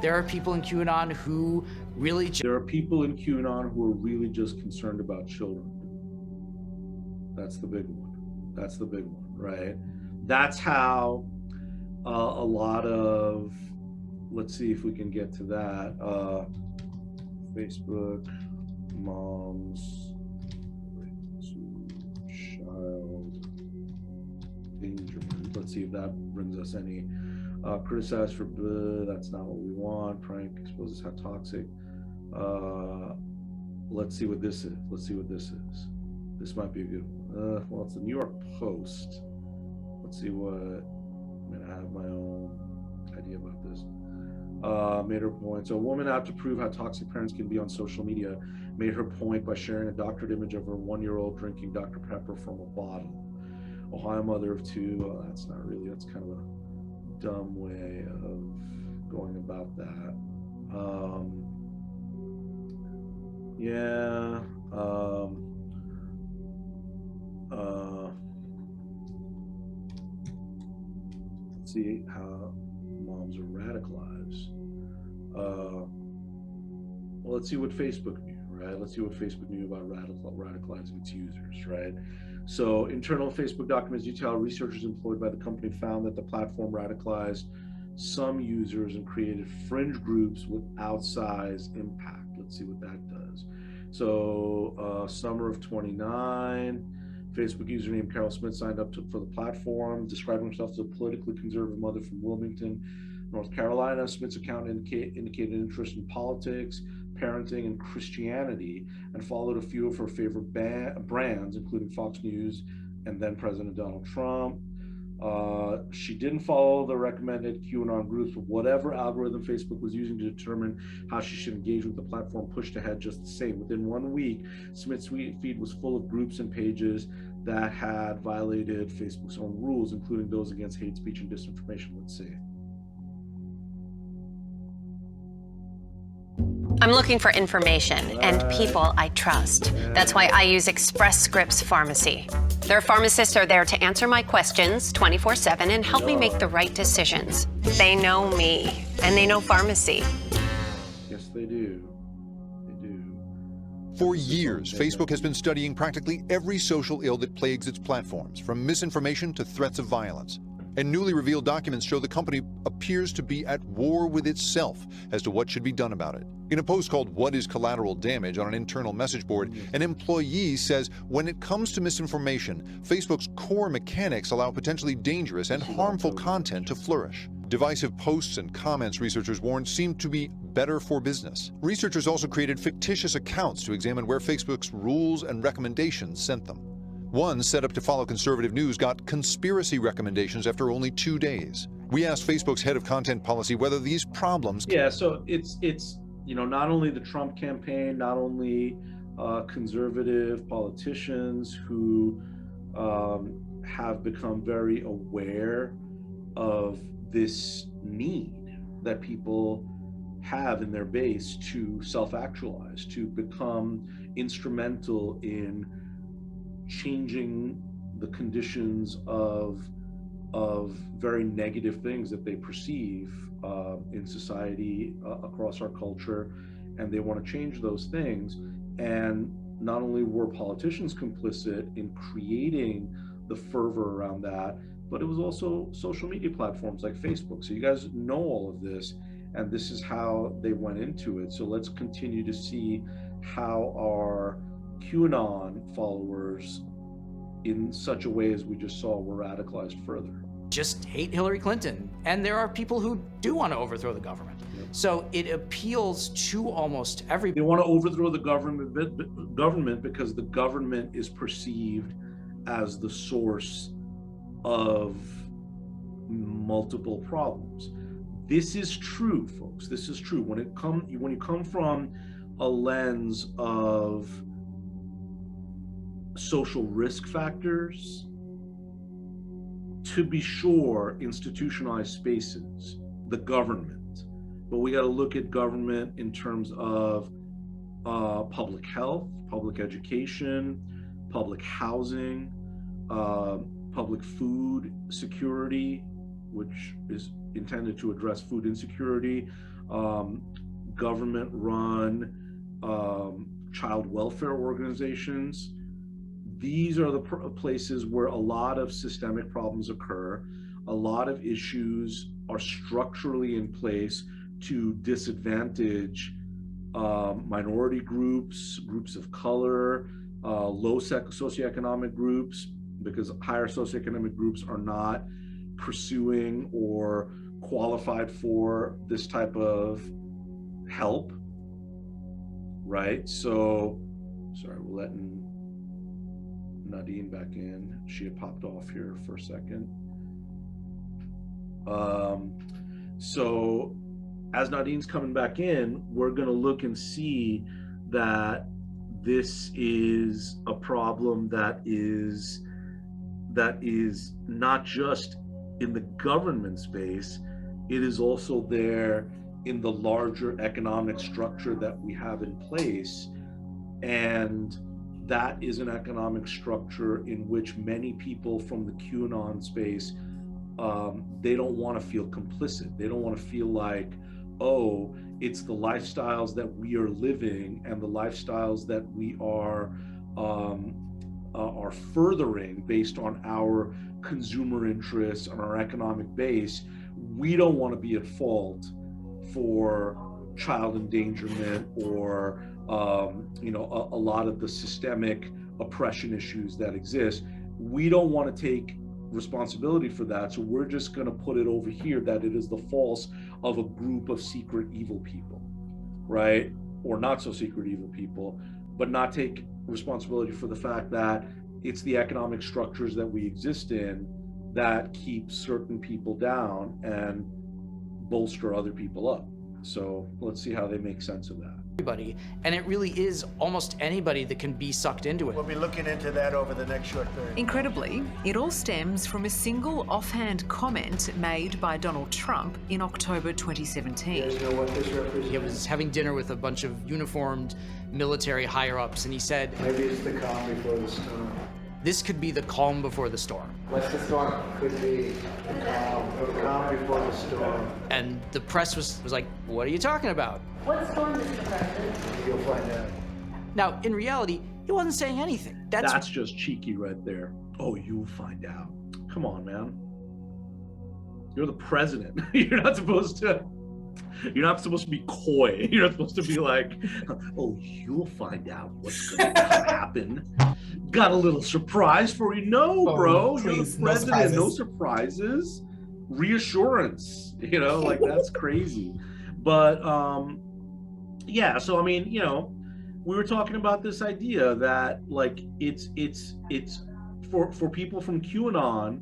There are people in QAnon who really There are people in QAnon who are really just concerned about children. That's the big one. That's the big one, right? That's how a lot of, let's see if we can get to that. Facebook, moms, child endangerment. Let's see if that brings us any. Criticize for that's not what we want. Prank exposes how toxic. Let's see what this is. Let's see what this is. This might be a good one. Well, it's the New York Post. Let's see what. I mean, I have my own idea about this. Made her point. So a woman out to prove how toxic parents can be on social media made her point by sharing a doctored image of her 1-year-old drinking Dr. Pepper from a bottle. Ohio mother of 2. Well, that's not really, that's kind of a dumb way of going about that. Let's see how moms are radicalized. Well, let's see what Facebook knew, right? Let's see what Facebook knew about radicalizing its users, right? So internal Facebook documents detail researchers employed by the company found that the platform radicalized some users and created fringe groups with outsized impact. Let's see what that does. So summer of 29, Facebook user named Carol Smith signed up for the platform, describing herself as a politically conservative mother from Wilmington, North Carolina. Smith's account indicated interest in politics, parenting, and Christianity, and followed a few of her favorite brands, including Fox News and then President Donald Trump. She didn't follow the recommended QAnon groups, but whatever algorithm Facebook was using to determine how she should engage with the platform pushed ahead just the same. Within 1 week, Smith's feed was full of groups and pages that had violated Facebook's own rules, including those against hate speech and disinformation. Let's see. I'm looking for information and people I trust. That's why I use Express Scripts Pharmacy. Their pharmacists are there to answer my questions 24/7 and help me make the right decisions. They know me, and they know pharmacy. Yes, they do. They do. For years, Facebook has been studying practically every social ill that plagues its platforms, from misinformation to threats of violence. And newly revealed documents show the company appears to be at war with itself as to what should be done about it. In a post called "What is Collateral Damage" on an internal message board, an employee says when it comes to misinformation, Facebook's core mechanics allow potentially dangerous and harmful content to flourish. Divisive posts and comments, researchers warn, seem to be better for business. Researchers also created fictitious accounts to examine where Facebook's rules and recommendations sent them. One, set up to follow conservative news, got conspiracy recommendations after only 2 days. We asked Facebook's head of content policy whether these problems... Yeah, so it's not only the Trump campaign, not only conservative politicians who have become very aware of this need that people have in their base to self-actualize, to become instrumental in changing the conditions of very negative things that they perceive in society across our culture, and they want to change those things. And not only were politicians complicit in creating the fervor around that, but it was also social media platforms like Facebook. So you guys know all of this, and this is how they went into it. So let's continue to see how our QAnon followers, in such a way as we just saw, were radicalized further. Just hate Hillary Clinton. And there are people who do want to overthrow the government. Yep. So it appeals to almost everybody. They want to overthrow the government because the government is perceived as the source of multiple problems. This is true, folks. This is true. When you come from a lens of social risk factors, to be sure, institutionalized spaces, the government, but we got to look at government in terms of public health, public education, public housing, public food security, which is intended to address food insecurity, government-run child welfare organizations. These are the places where a lot of systemic problems occur. A lot of issues are structurally in place to disadvantage minority groups, groups of color, low socioeconomic groups, because higher socioeconomic groups are not pursuing or qualified for this type of help, right? So, sorry, we're letting Nadine back in. She had popped off here for a second. So as Nadine's coming back in, we're going to look and see that this is a problem that is not just in the government space, it is also there in the larger economic structure that we have in place. And that is an economic structure in which many people from the QAnon space, they don't want to feel complicit. They don't want to feel like, oh, it's the lifestyles that we are living and the lifestyles that we are furthering based on our consumer interests and our economic base. We don't want to be at fault for child endangerment or a lot of the systemic oppression issues that exist. We don't want to take responsibility for that, so we're just going to put it over here that it is the fault of a group of secret evil people, right? Or not so secret evil people, but not take responsibility for the fact that it's the economic structures that we exist in that keep certain people down and bolster other people up. So let's see how they make sense of that. Everybody, and it really is almost anybody that can be sucked into it. We'll be looking into that over the next short period. Incredibly, it all stems from a single offhand comment made by Donald Trump in October 2017. You guys know what this represents? He was having dinner with a bunch of uniformed military higher-ups, and he said, maybe it's the calm before the storm. This could be the calm before the storm. What's the storm? Could be the calm before the storm. And the press was like, what are you talking about? What storm, Mr. President? You'll find out. Now, in reality, he wasn't saying anything. That's just cheeky right there. Oh, you'll find out. Come on, man. You're the president. You're not supposed to be coy. You're not supposed to be like, oh, you'll find out what's going to happen. Got a little surprise for you. No, bro. You're the president. No surprises. Reassurance. Like that's crazy. But yeah, so I mean, we were talking about this idea that like it's for people from QAnon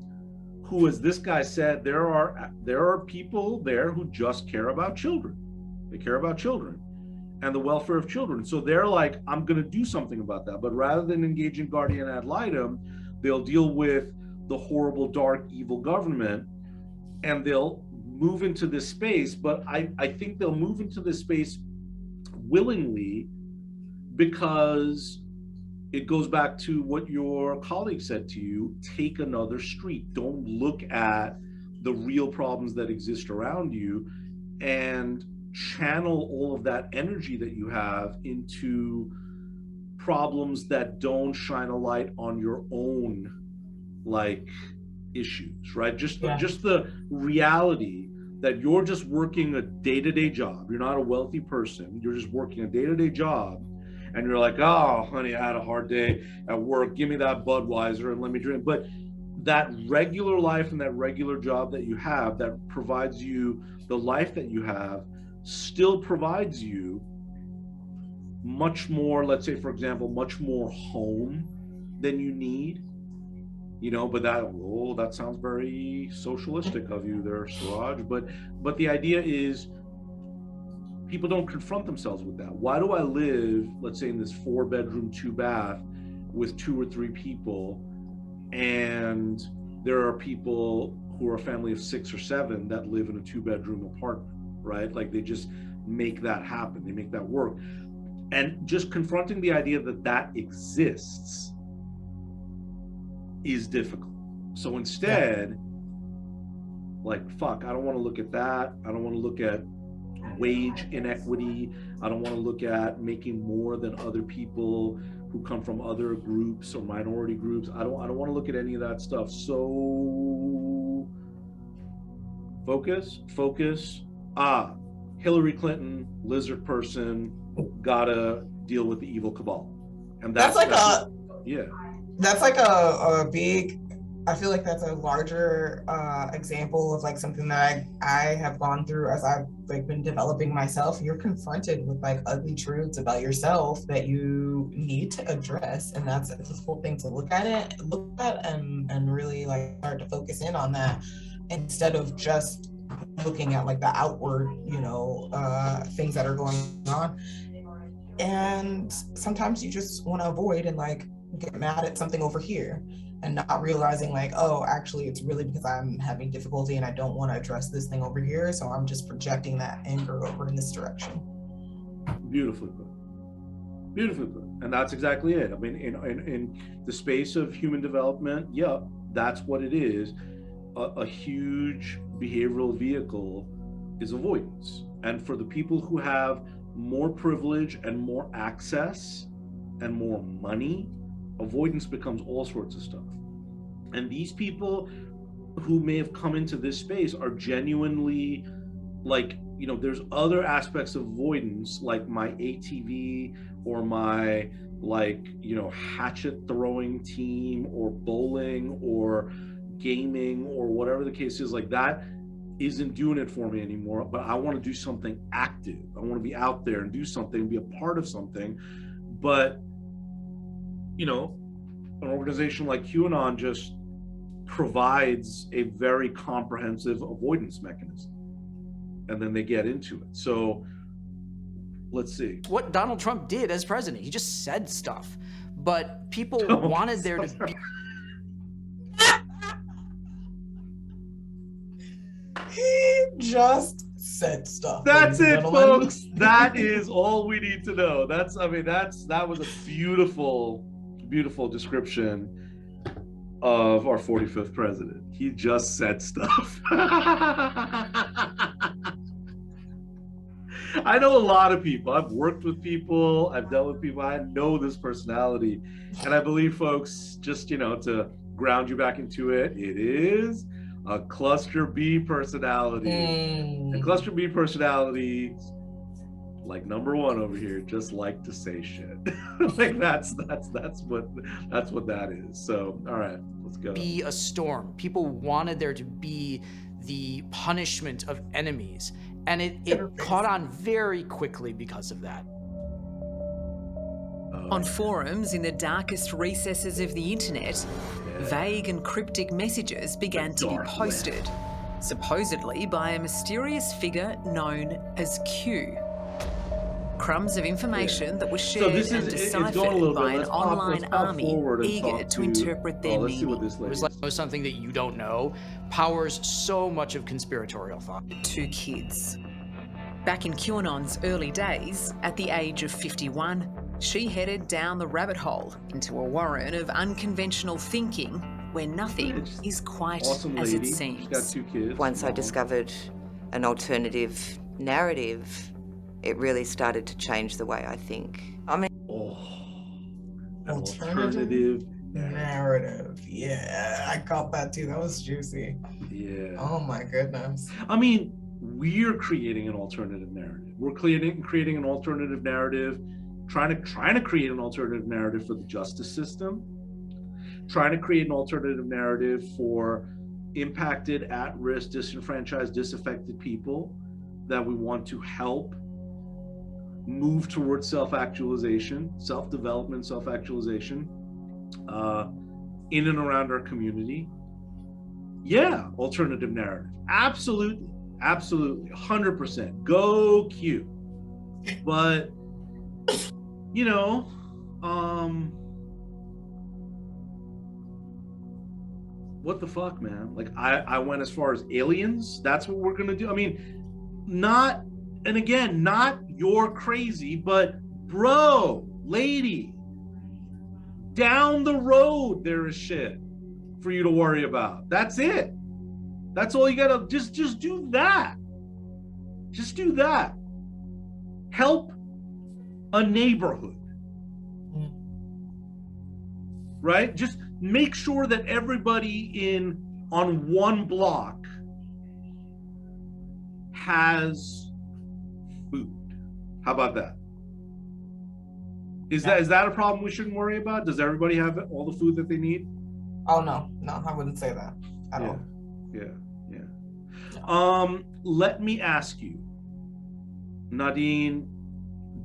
who, as this guy said, there are people there who just care about children. They care about children and the welfare of children. So they're like, I'm going to do something about that. But rather than engage in guardian ad litem, they'll deal with the horrible, dark, evil government, and they'll move into this space. But I think they'll move into this space willingly because it goes back to what your colleague said to you: take another street. Don't look at the real problems that exist around you and channel all of that energy that you have into problems that don't shine a light on your own like issues, right? Just Yeah. just the reality that you're just working a day-to-day job. You're not a wealthy person. You're just working a day-to-day job, and you're like, oh, honey, I had a hard day at work. Give me that Budweiser and let me drink. But that regular life and that regular job that you have that provides you the life that you have still provides you much more, let's say, for example, much more home than you need. You know, but that sounds very socialistic of you there, Siraj. But the idea is people don't confront themselves with that. Why do I live, let's say, in this 4-bedroom, 2-bath with 2 or 3 people, and there are people who are a family of 6 or 7 that live in a 2-bedroom apartment, right? Like they just make that happen. They make that work. And just confronting the idea that that exists is difficult. So instead, like, fuck, I don't want to look at that. I don't want to look at wage inequity. I don't want to look at making more than other people who come from other groups or minority groups. I don't want to look at any of that stuff. So focus. Hillary Clinton, lizard person, gotta deal with the evil cabal. And that's like a big, I feel like that's a larger example of like something that I have gone through as I've like been developing myself. You're confronted with like ugly truths about yourself that you need to address, and that's a difficult thing to look at and really like start to focus in on that instead of just looking at like the outward, things that are going on. And sometimes you just want to avoid and like get mad at something over here and not realizing like, oh, actually it's really because I'm having difficulty and I don't want to address this thing over here, so I'm just projecting that anger over in this direction. Beautifully put. And that's exactly it. I mean, in the space of human development, yeah, that's what it is. A huge behavioral vehicle is avoidance. And for the people who have more privilege and more access and more money, avoidance becomes all sorts of stuff. And these people who may have come into this space are genuinely like, there's other aspects of avoidance, like my ATV or my hatchet throwing team or bowling or gaming or whatever the case is. Like that isn't doing it for me anymore, but I want to do something active. I want to be out there and do something, be a part of something. But an organization like QAnon just provides a very comprehensive avoidance mechanism, and then they get into it. So let's see what Donald Trump did as president. He just said stuff, but people wanted there to be. He just said stuff. That's it, folks. That is all we need to know. That was a beautiful description of our 45th president. He just said stuff. I know a lot of people. I've worked with people. I've dealt with people. I know this personality. And I believe, folks, just, to ground you back into it, it is a cluster B personality. And cluster B personality, like number 1 over here, just like to say shit. Like that's what that is. So all right, let's go. Be a storm. People wanted there to be the punishment of enemies, and it caught on very quickly because of that. On forums in the darkest recesses of the internet, vague and cryptic messages began to be posted, supposedly by a mysterious figure known as Q. Crumbs of information that was shared and deciphered by an online army eager to interpret their meaning. It was like something that you don't know powers so much of conspiratorial thought. 2 kids. Back in QAnon's early days, at the age of 51, she headed down the rabbit hole into a warren of unconventional thinking where nothing is quite as it seems. She's got 2 kids. Once I discovered an alternative narrative, it really started to change the way I think. An alternative Narrative. Yeah, I caught that too. That was juicy. Yeah. Oh my goodness. I mean, we're creating an alternative narrative. We're creating an alternative narrative, trying to create an alternative narrative for the justice system, trying to create an alternative narrative for impacted, at-risk, disenfranchised, disaffected people that we want to help move towards self-actualization, self-development, self-actualization in and around our community. Yeah, alternative narrative. Absolutely. Absolutely. 100%. Go Q. But, you know, what the fuck, man? Like, I went as far as aliens. That's what we're going to do. I mean, not, and again, not you're crazy, but bro, lady, down the road, there is shit for you to worry about. That's it. That's all you gotta, just do that. Just do that. Help a neighborhood. Right? Just make sure that everybody on one block has food. How about that? Is that a problem we shouldn't worry about? Does everybody have all the food that they need? Oh no, I wouldn't say that at all. Yeah. Let me ask you, Nadine,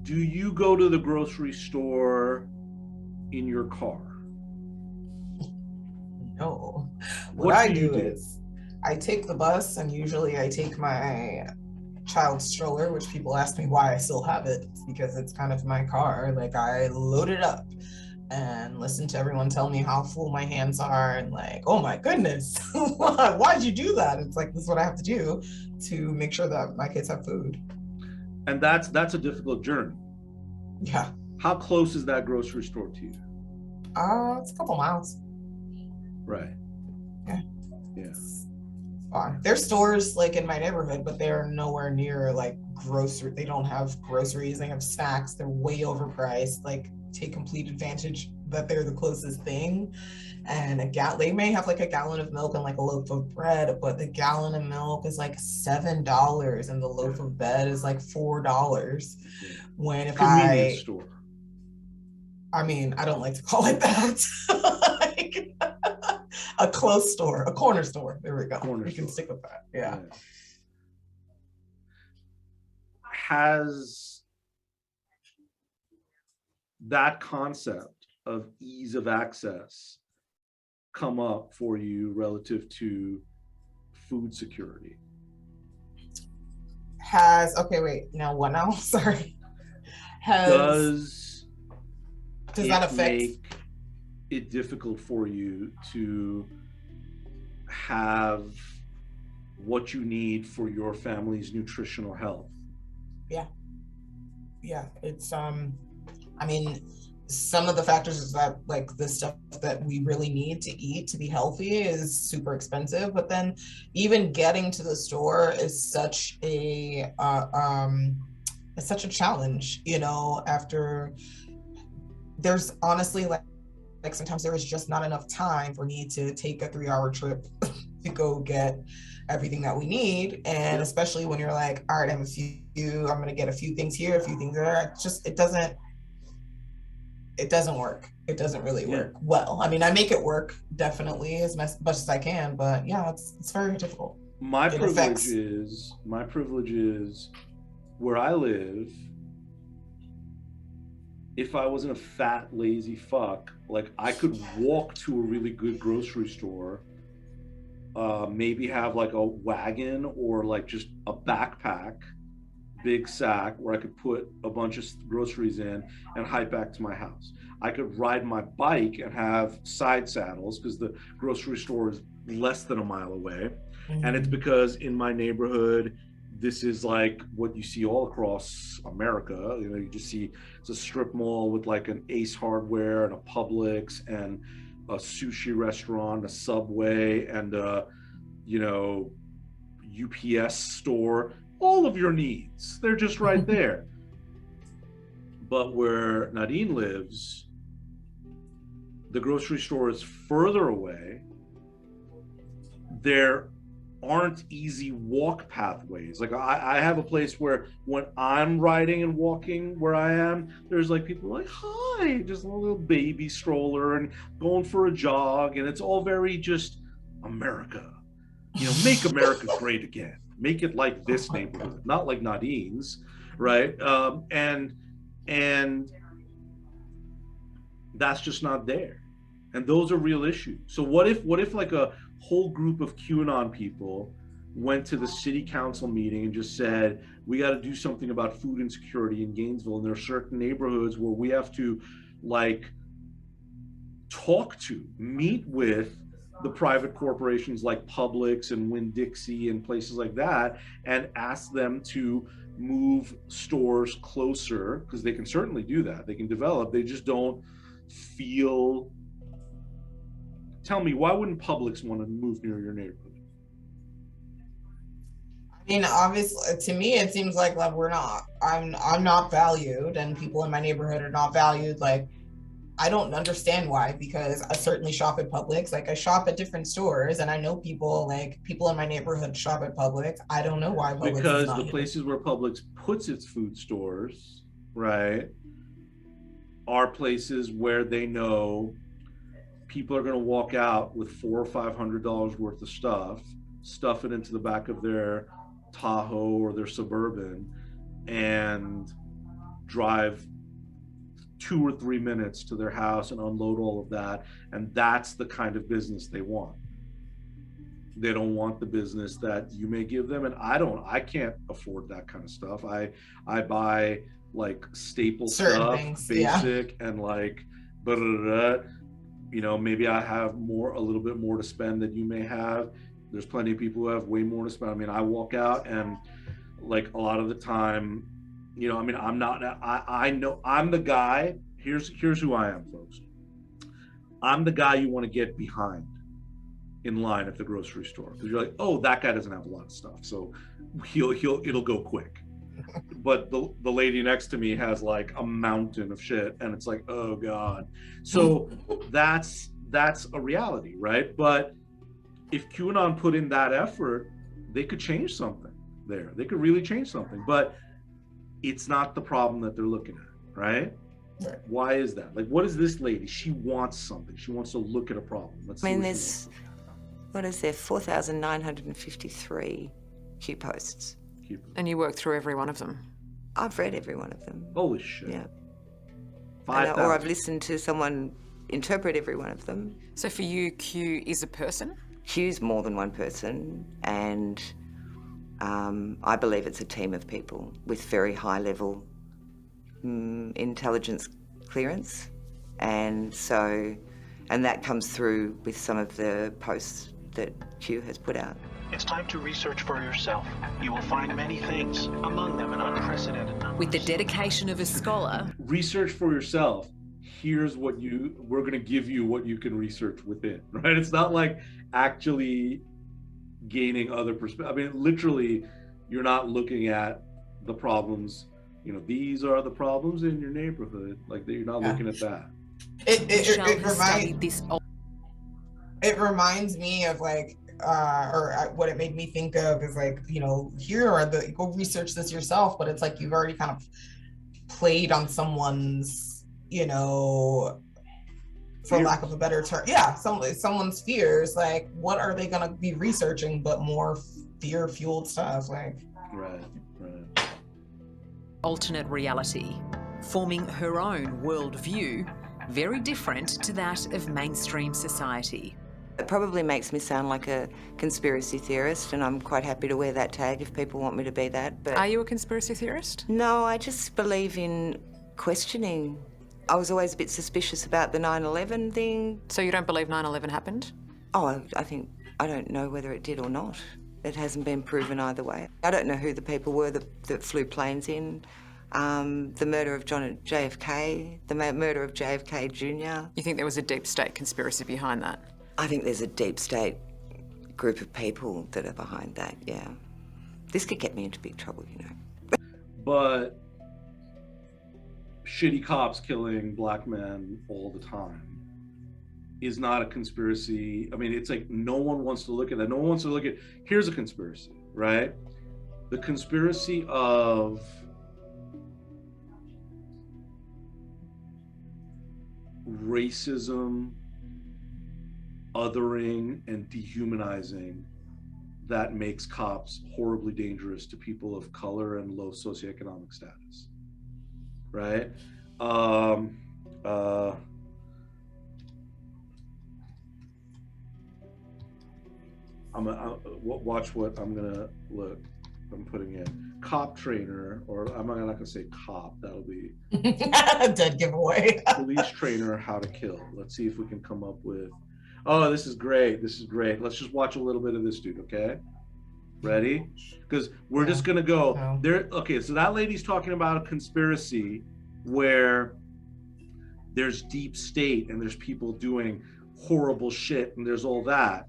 do you go to the grocery store in your car? No. What I do is I take the bus, and usually I take my child stroller, which people ask me why I still have it. It's because it's kind of my car. Like, I load it up and listen to everyone tell me how full my hands are, and like, oh my goodness, why'd you do that? It's like, this is what I have to do to make sure that my kids have food. And that's a difficult journey. Yeah. How close is that grocery store to you? It's a couple miles. Right. Yeah. Yes. Fine. There's stores like in my neighborhood, but they're nowhere near like grocery. They don't have groceries. They have snacks. They're way overpriced. Like, take complete advantage that they're the closest thing. And they may have like a gallon of milk and like a loaf of bread, but the gallon of milk is like $7 and the loaf of bread is like $4. When if convenience store. I mean, I don't like to call it that. Like, a close store, a corner store. There we go. We can stick with that. Yeah. Has that concept of ease of access come up for you relative to food security? Okay, wait. Now what now? Sorry. Does that affect? Make it difficult for you to have what you need for your family's nutritional health? Yeah, it's I mean, some of the factors is that like the stuff that we really need to eat to be healthy is super expensive, but then even getting to the store is such a challenge, you know. After there's honestly like sometimes there is just not enough time for me to take a 3-hour trip to go get everything that we need. And especially when you're like, all right, I'm gonna get a few things here, a few things there. It doesn't work. It doesn't really work well. I mean, I make it work definitely as much as I can, but yeah, it's very difficult. My privilege is where I live. If I wasn't a fat, lazy fuck, like, I could walk to a really good grocery store, maybe have like a wagon or like just a backpack, big sack where I could put a bunch of groceries in and hike back to my house. I could ride my bike and have side saddles because the grocery store is less than a mile away. Mm-hmm. And it's because in my neighborhood, this is like what you see all across America. You know, you just see it's a strip mall with like an Ace Hardware and a Publix and a sushi restaurant, a Subway, and a, you know, UPS store. All of your needs, they're just right there. But where Nadine lives, the grocery store is further away, there aren't easy walk pathways. Like I have a place where when I'm riding and walking where I am, there's like people like, hi, just a little baby stroller and going for a jog. And it's all very just America, you know, make America great again. Make it like this neighborhood, not like Nadine's, right? And that's just not there. And those are real issues. So what if like a whole group of QAnon people went to the city council meeting and just said, we got to do something about food insecurity in Gainesville, and there are certain neighborhoods where we have to like meet with the private corporations like Publix and Winn-Dixie and places like that, and ask them to move stores closer, because they can certainly do that. They can develop, they just don't feel. Tell me, why wouldn't Publix want to move near your neighborhood? I mean, obviously, to me, it seems like I'm not valued, and people in my neighborhood are not valued. Like, I don't understand why, because I certainly shop at Publix. Like, I shop at different stores, and I know people in my neighborhood shop at Publix. I don't know why Publix because is not the here. places where Publix puts its food stores, right, are places where they know people are going to walk out with $400 or $500 worth of stuff it into the back of their Tahoe or their Suburban, and drive 2 or 3 minutes to their house and unload all of that. And that's the kind of business they want. They don't want the business that you may give them. And I can't afford that kind of stuff. I buy like staple Certain stuff, things, basic, and like, you know, maybe I have a little bit more to spend than you may have. There's plenty of people who have way more to spend. I mean, I walk out and like a lot of the time, you know, I mean, I know I'm the guy. Here's who I am, folks. I'm the guy you want to get behind in line at the grocery store, because you're like, oh, that guy doesn't have a lot of stuff, so it'll go quick. But the lady next to me has like a mountain of shit, and it's like, oh God. So that's a reality, right? But if QAnon put in that effort, they could change something there. They could really change something, but it's not the problem that they're looking at, right? Right. Why is that? Like, what is this lady? She wants something. She wants to look at a problem. Let's I mean, see what is there, 4,953 Q posts. And you work through every one of them? I've read every one of them. Holy shit. Yeah. 5,000. Or I've listened to someone interpret every one of them. So for you, Q is a person? Q's more than one person, and I believe it's a team of people with very high level intelligence clearance, and that comes through with some of the posts that Q has put out. It's time to research for yourself. You will find many things, among them an unprecedented number. With the dedication of a scholar. Research for yourself. Here's we're going to give you what you can research within, right? It's not like actually gaining other perspectives. I mean, literally, you're not looking at the problems, you know, these are the problems in your neighborhood. Like, you're not looking at that. It reminds me of like, what it made me think of is like, you know, go research this yourself, but it's like you've already kind of played on someone's, you know, for lack of a better term, someone's fears. Like, what are they gonna be researching but more fear-fueled stuff? Like, right. Alternate reality, forming her own worldview, very different to that of mainstream society. It probably makes me sound like a conspiracy theorist, and I'm quite happy to wear that tag if people want me to be that. But are you a conspiracy theorist? No, I just believe in questioning. I was always a bit suspicious about the 9/11 thing. So you don't believe 9/11 happened? Oh, I don't know whether it did or not. It hasn't been proven either way. I don't know who the people were that flew planes in. The murder of JFK, the murder of JFK Jr. You think there was a deep state conspiracy behind that? I think there's a deep state group of people that are behind that, yeah. This could get me into big trouble, you know. But shitty cops killing black men all the time. is not a conspiracy. I mean, it's like no one wants to look at that. No one wants to look at, here's a conspiracy, right? The conspiracy of racism, othering, and dehumanizing that makes cops horribly dangerous to people of color and low socioeconomic status, right? Watch what I'm gonna look. I'm putting in cop trainer, or I'm not gonna say cop. That'll be dead giveaway. Police trainer, how to kill. Let's see if we can come up with. Oh, this is great. This is great. Let's just watch a little bit of this dude. Okay, ready? Because we're just gonna go there. Okay, so that lady's talking about a conspiracy where there's deep state and there's people doing horrible shit and there's all that.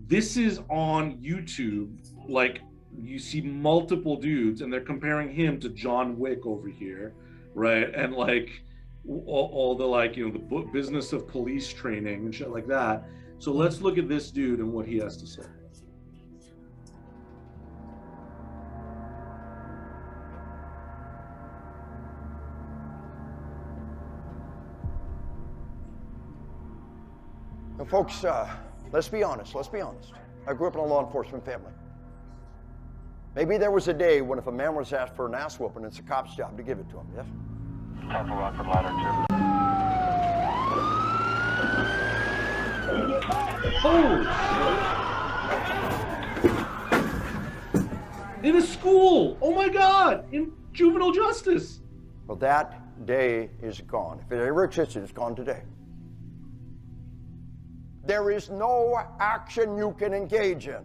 This is on YouTube. Like, you see multiple dudes and they're comparing him to John Wick over here, right? And like all the, like, you know, the business of police training and shit like that. So let's look at this dude and what he has to say. Now, folks, let's be honest. I grew up in a law enforcement family. Maybe there was a day when if a man was asked for an ass whooping, it's a cop's job to give it to him, yes? Time for Rockford Ladder 2. In a school! Oh my God! In juvenile justice! Well, that day is gone. If it ever existed, it's gone today. There is no action you can engage in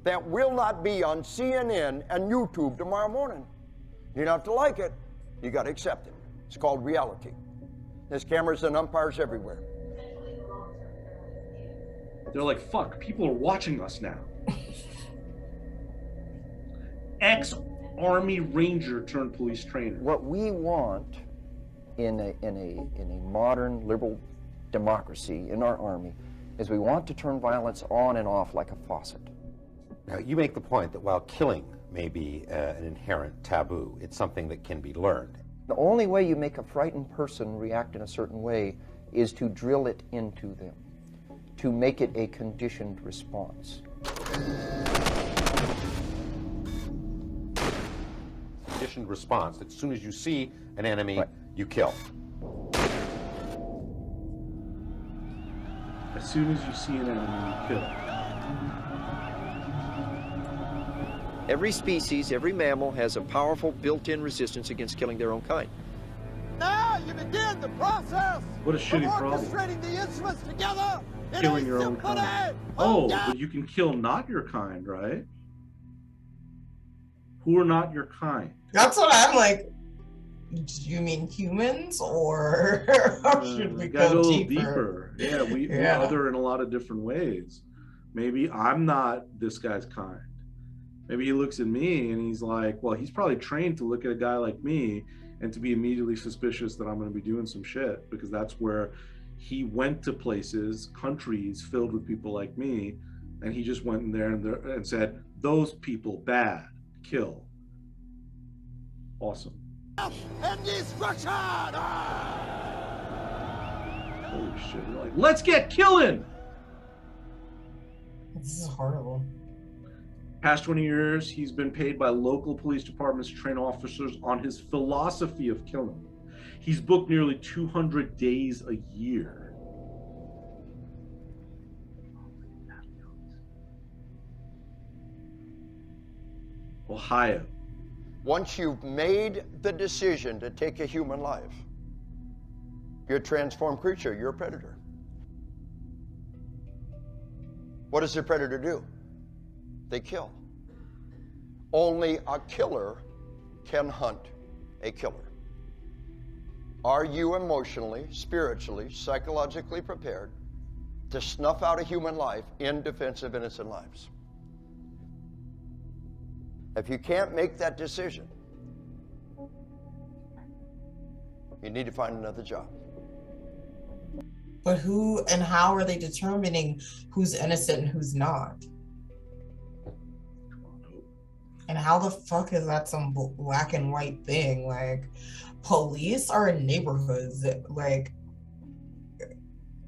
that will not be on CNN and YouTube tomorrow morning. You don't have to like it. You got to accept it. It's called reality. There's cameras and umpires everywhere. They're like, fuck, people are watching us now. Ex-Army Ranger turned police trainer. What we want in a modern liberal democracy in our army is we want to turn violence on and off like a faucet. Now, you make the point that while killing may be an inherent taboo, it's something that can be learned. The only way you make a frightened person react in a certain way is to drill it into them, to make it a conditioned response. Conditioned response, that as soon as you see an enemy, right, you kill. As soon as you see an enemy, you kill. Every species, every mammal has a powerful built-in resistance against killing their own kind. Now you begin the process what a shitty of problem. orchestrating the instruments together in Killing a your own symphony. kind. Oh, but you can kill not your kind, right? Who are not your kind? That's what I'm like. Do you mean humans, or should we gotta go a little deeper? Yeah, we other in a lot of different ways. Maybe I'm not this guy's kind. Maybe he looks at me and he's like, well, he's probably trained to look at a guy like me and to be immediately suspicious that I'm going to be doing some shit, because that's where he went to places, countries filled with people like me, and he just went in there and said, those people bad, kill. Awesome. And destruction! Holy shit, you're like, let's get killing! This is horrible. Past 20 years, he's been paid by local police departments to train officers on his philosophy of killing. He's booked nearly 200 days a year. Ohio. Once you've made the decision to take a human life, you're a transformed creature, you're a predator. What does a predator do? They kill. Only a killer can hunt a killer. Are you emotionally, spiritually, psychologically prepared to snuff out a human life in defense of innocent lives? If you can't make that decision, you need to find another job. But who and how are they determining who's innocent and who's not? And how the fuck is that some black and white thing? Like, police are in neighborhoods. Like,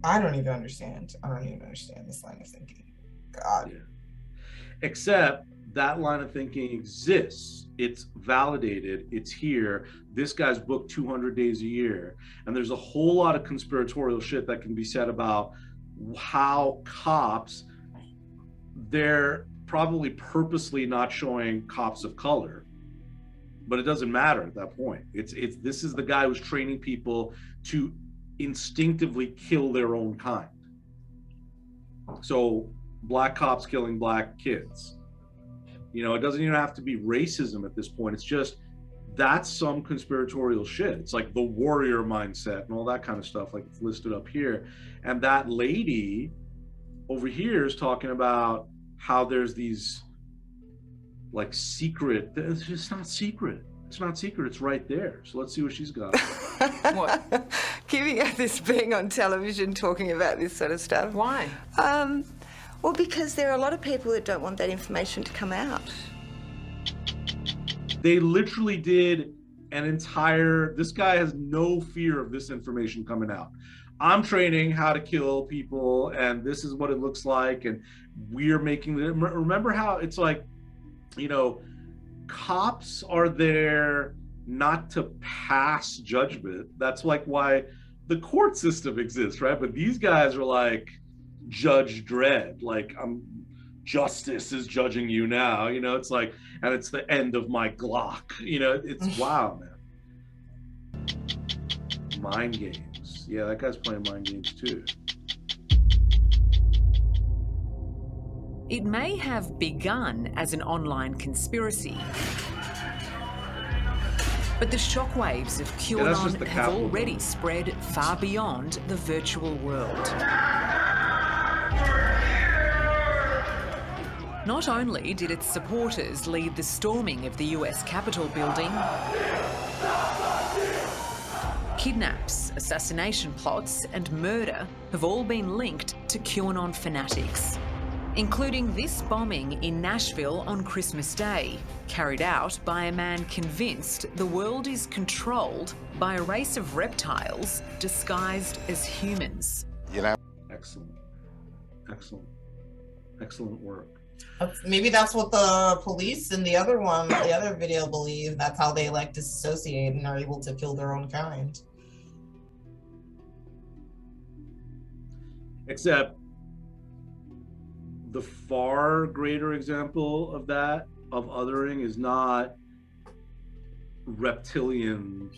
I don't even understand. I don't even understand this line of thinking. God. Yeah. Except that line of thinking exists. It's validated. It's here. This guy's booked 200 days a year. And there's a whole lot of conspiratorial shit that can be said about how cops, they're probably purposely not showing cops of color, but it doesn't matter at that point. This is the guy who's training people to instinctively kill their own kind. So black cops killing black kids. You know, it doesn't even have to be racism at this point. It's just, that's some conspiratorial shit. It's like the warrior mindset and all that kind of stuff, like it's listed up here. And that lady over here is talking about how there's these like secret, it's just not secret. It's not secret, it's right there. So let's see what she's got. What? Keeping at this being on television talking about this sort of stuff. Why? Well, because there are a lot of people that don't want that information to come out. They literally did an entire, this guy has no fear of this information coming out. I'm training how to kill people and this is what it looks like, and we're making the, remember how it's like, you know, cops are there not to pass judgment. That's like why the court system exists, right? But these guys are like Judge Dredd, like justice is judging you now, you know, it's like, and it's the end of my Glock, you know, it's wow, man. Mind games. Yeah, that guy's playing mind games too. It may have begun as an online conspiracy, but the shockwaves of QAnon have already spread far beyond the virtual world. Not only did its supporters lead the storming of the US Capitol building, kidnaps, assassination plots, and murder have all been linked to QAnon fanatics, including this bombing in Nashville on Christmas Day, carried out by a man convinced the world is controlled by a race of reptiles disguised as humans. You know? Excellent. Excellent. Excellent work. Maybe that's what the police in the other one, the other video believe. That's how they like disassociate and are able to kill their own kind. Except the far greater example of that, of othering, is not reptilian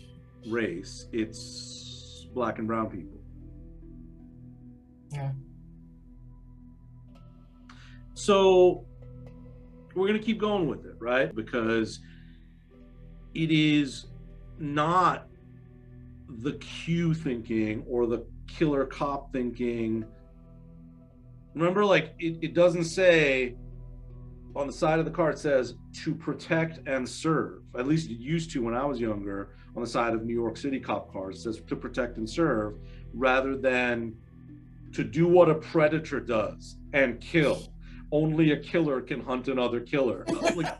race, it's black and brown people. Yeah. So we're going to keep going with it, right? Because it is not the Q thinking or the killer cop thinking. Remember, like, it doesn't say on the side of the car, it says to protect and serve. At least it used to when I was younger. On the side of New York City cop cars, it says to protect and serve, rather than to do what a predator does and kill. Only a killer can hunt another killer. Like,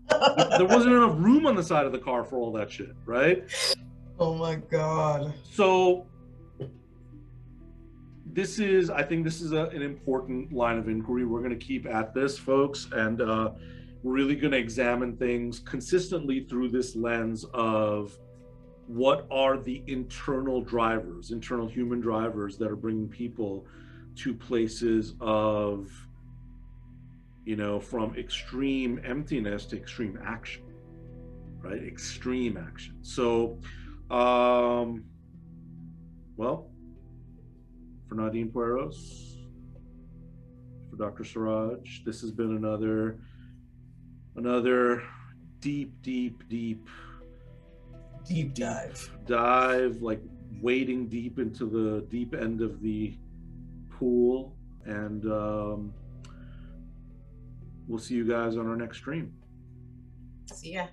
there wasn't enough room on the side of the car for all that shit, right? Oh my God. So this is, I think this is an important line of inquiry. We're going to keep at this, folks, and we're really going to examine things consistently through this lens of what are the internal drivers, internal human drivers that are bringing people to places of, you know, from extreme emptiness to extreme action, right? Extreme action. So, well, for Nadine Pueros, for Dr. Siraj, this has been another deep dive, like wading deep into the deep end of the pool, and we'll see you guys on our next stream. See ya.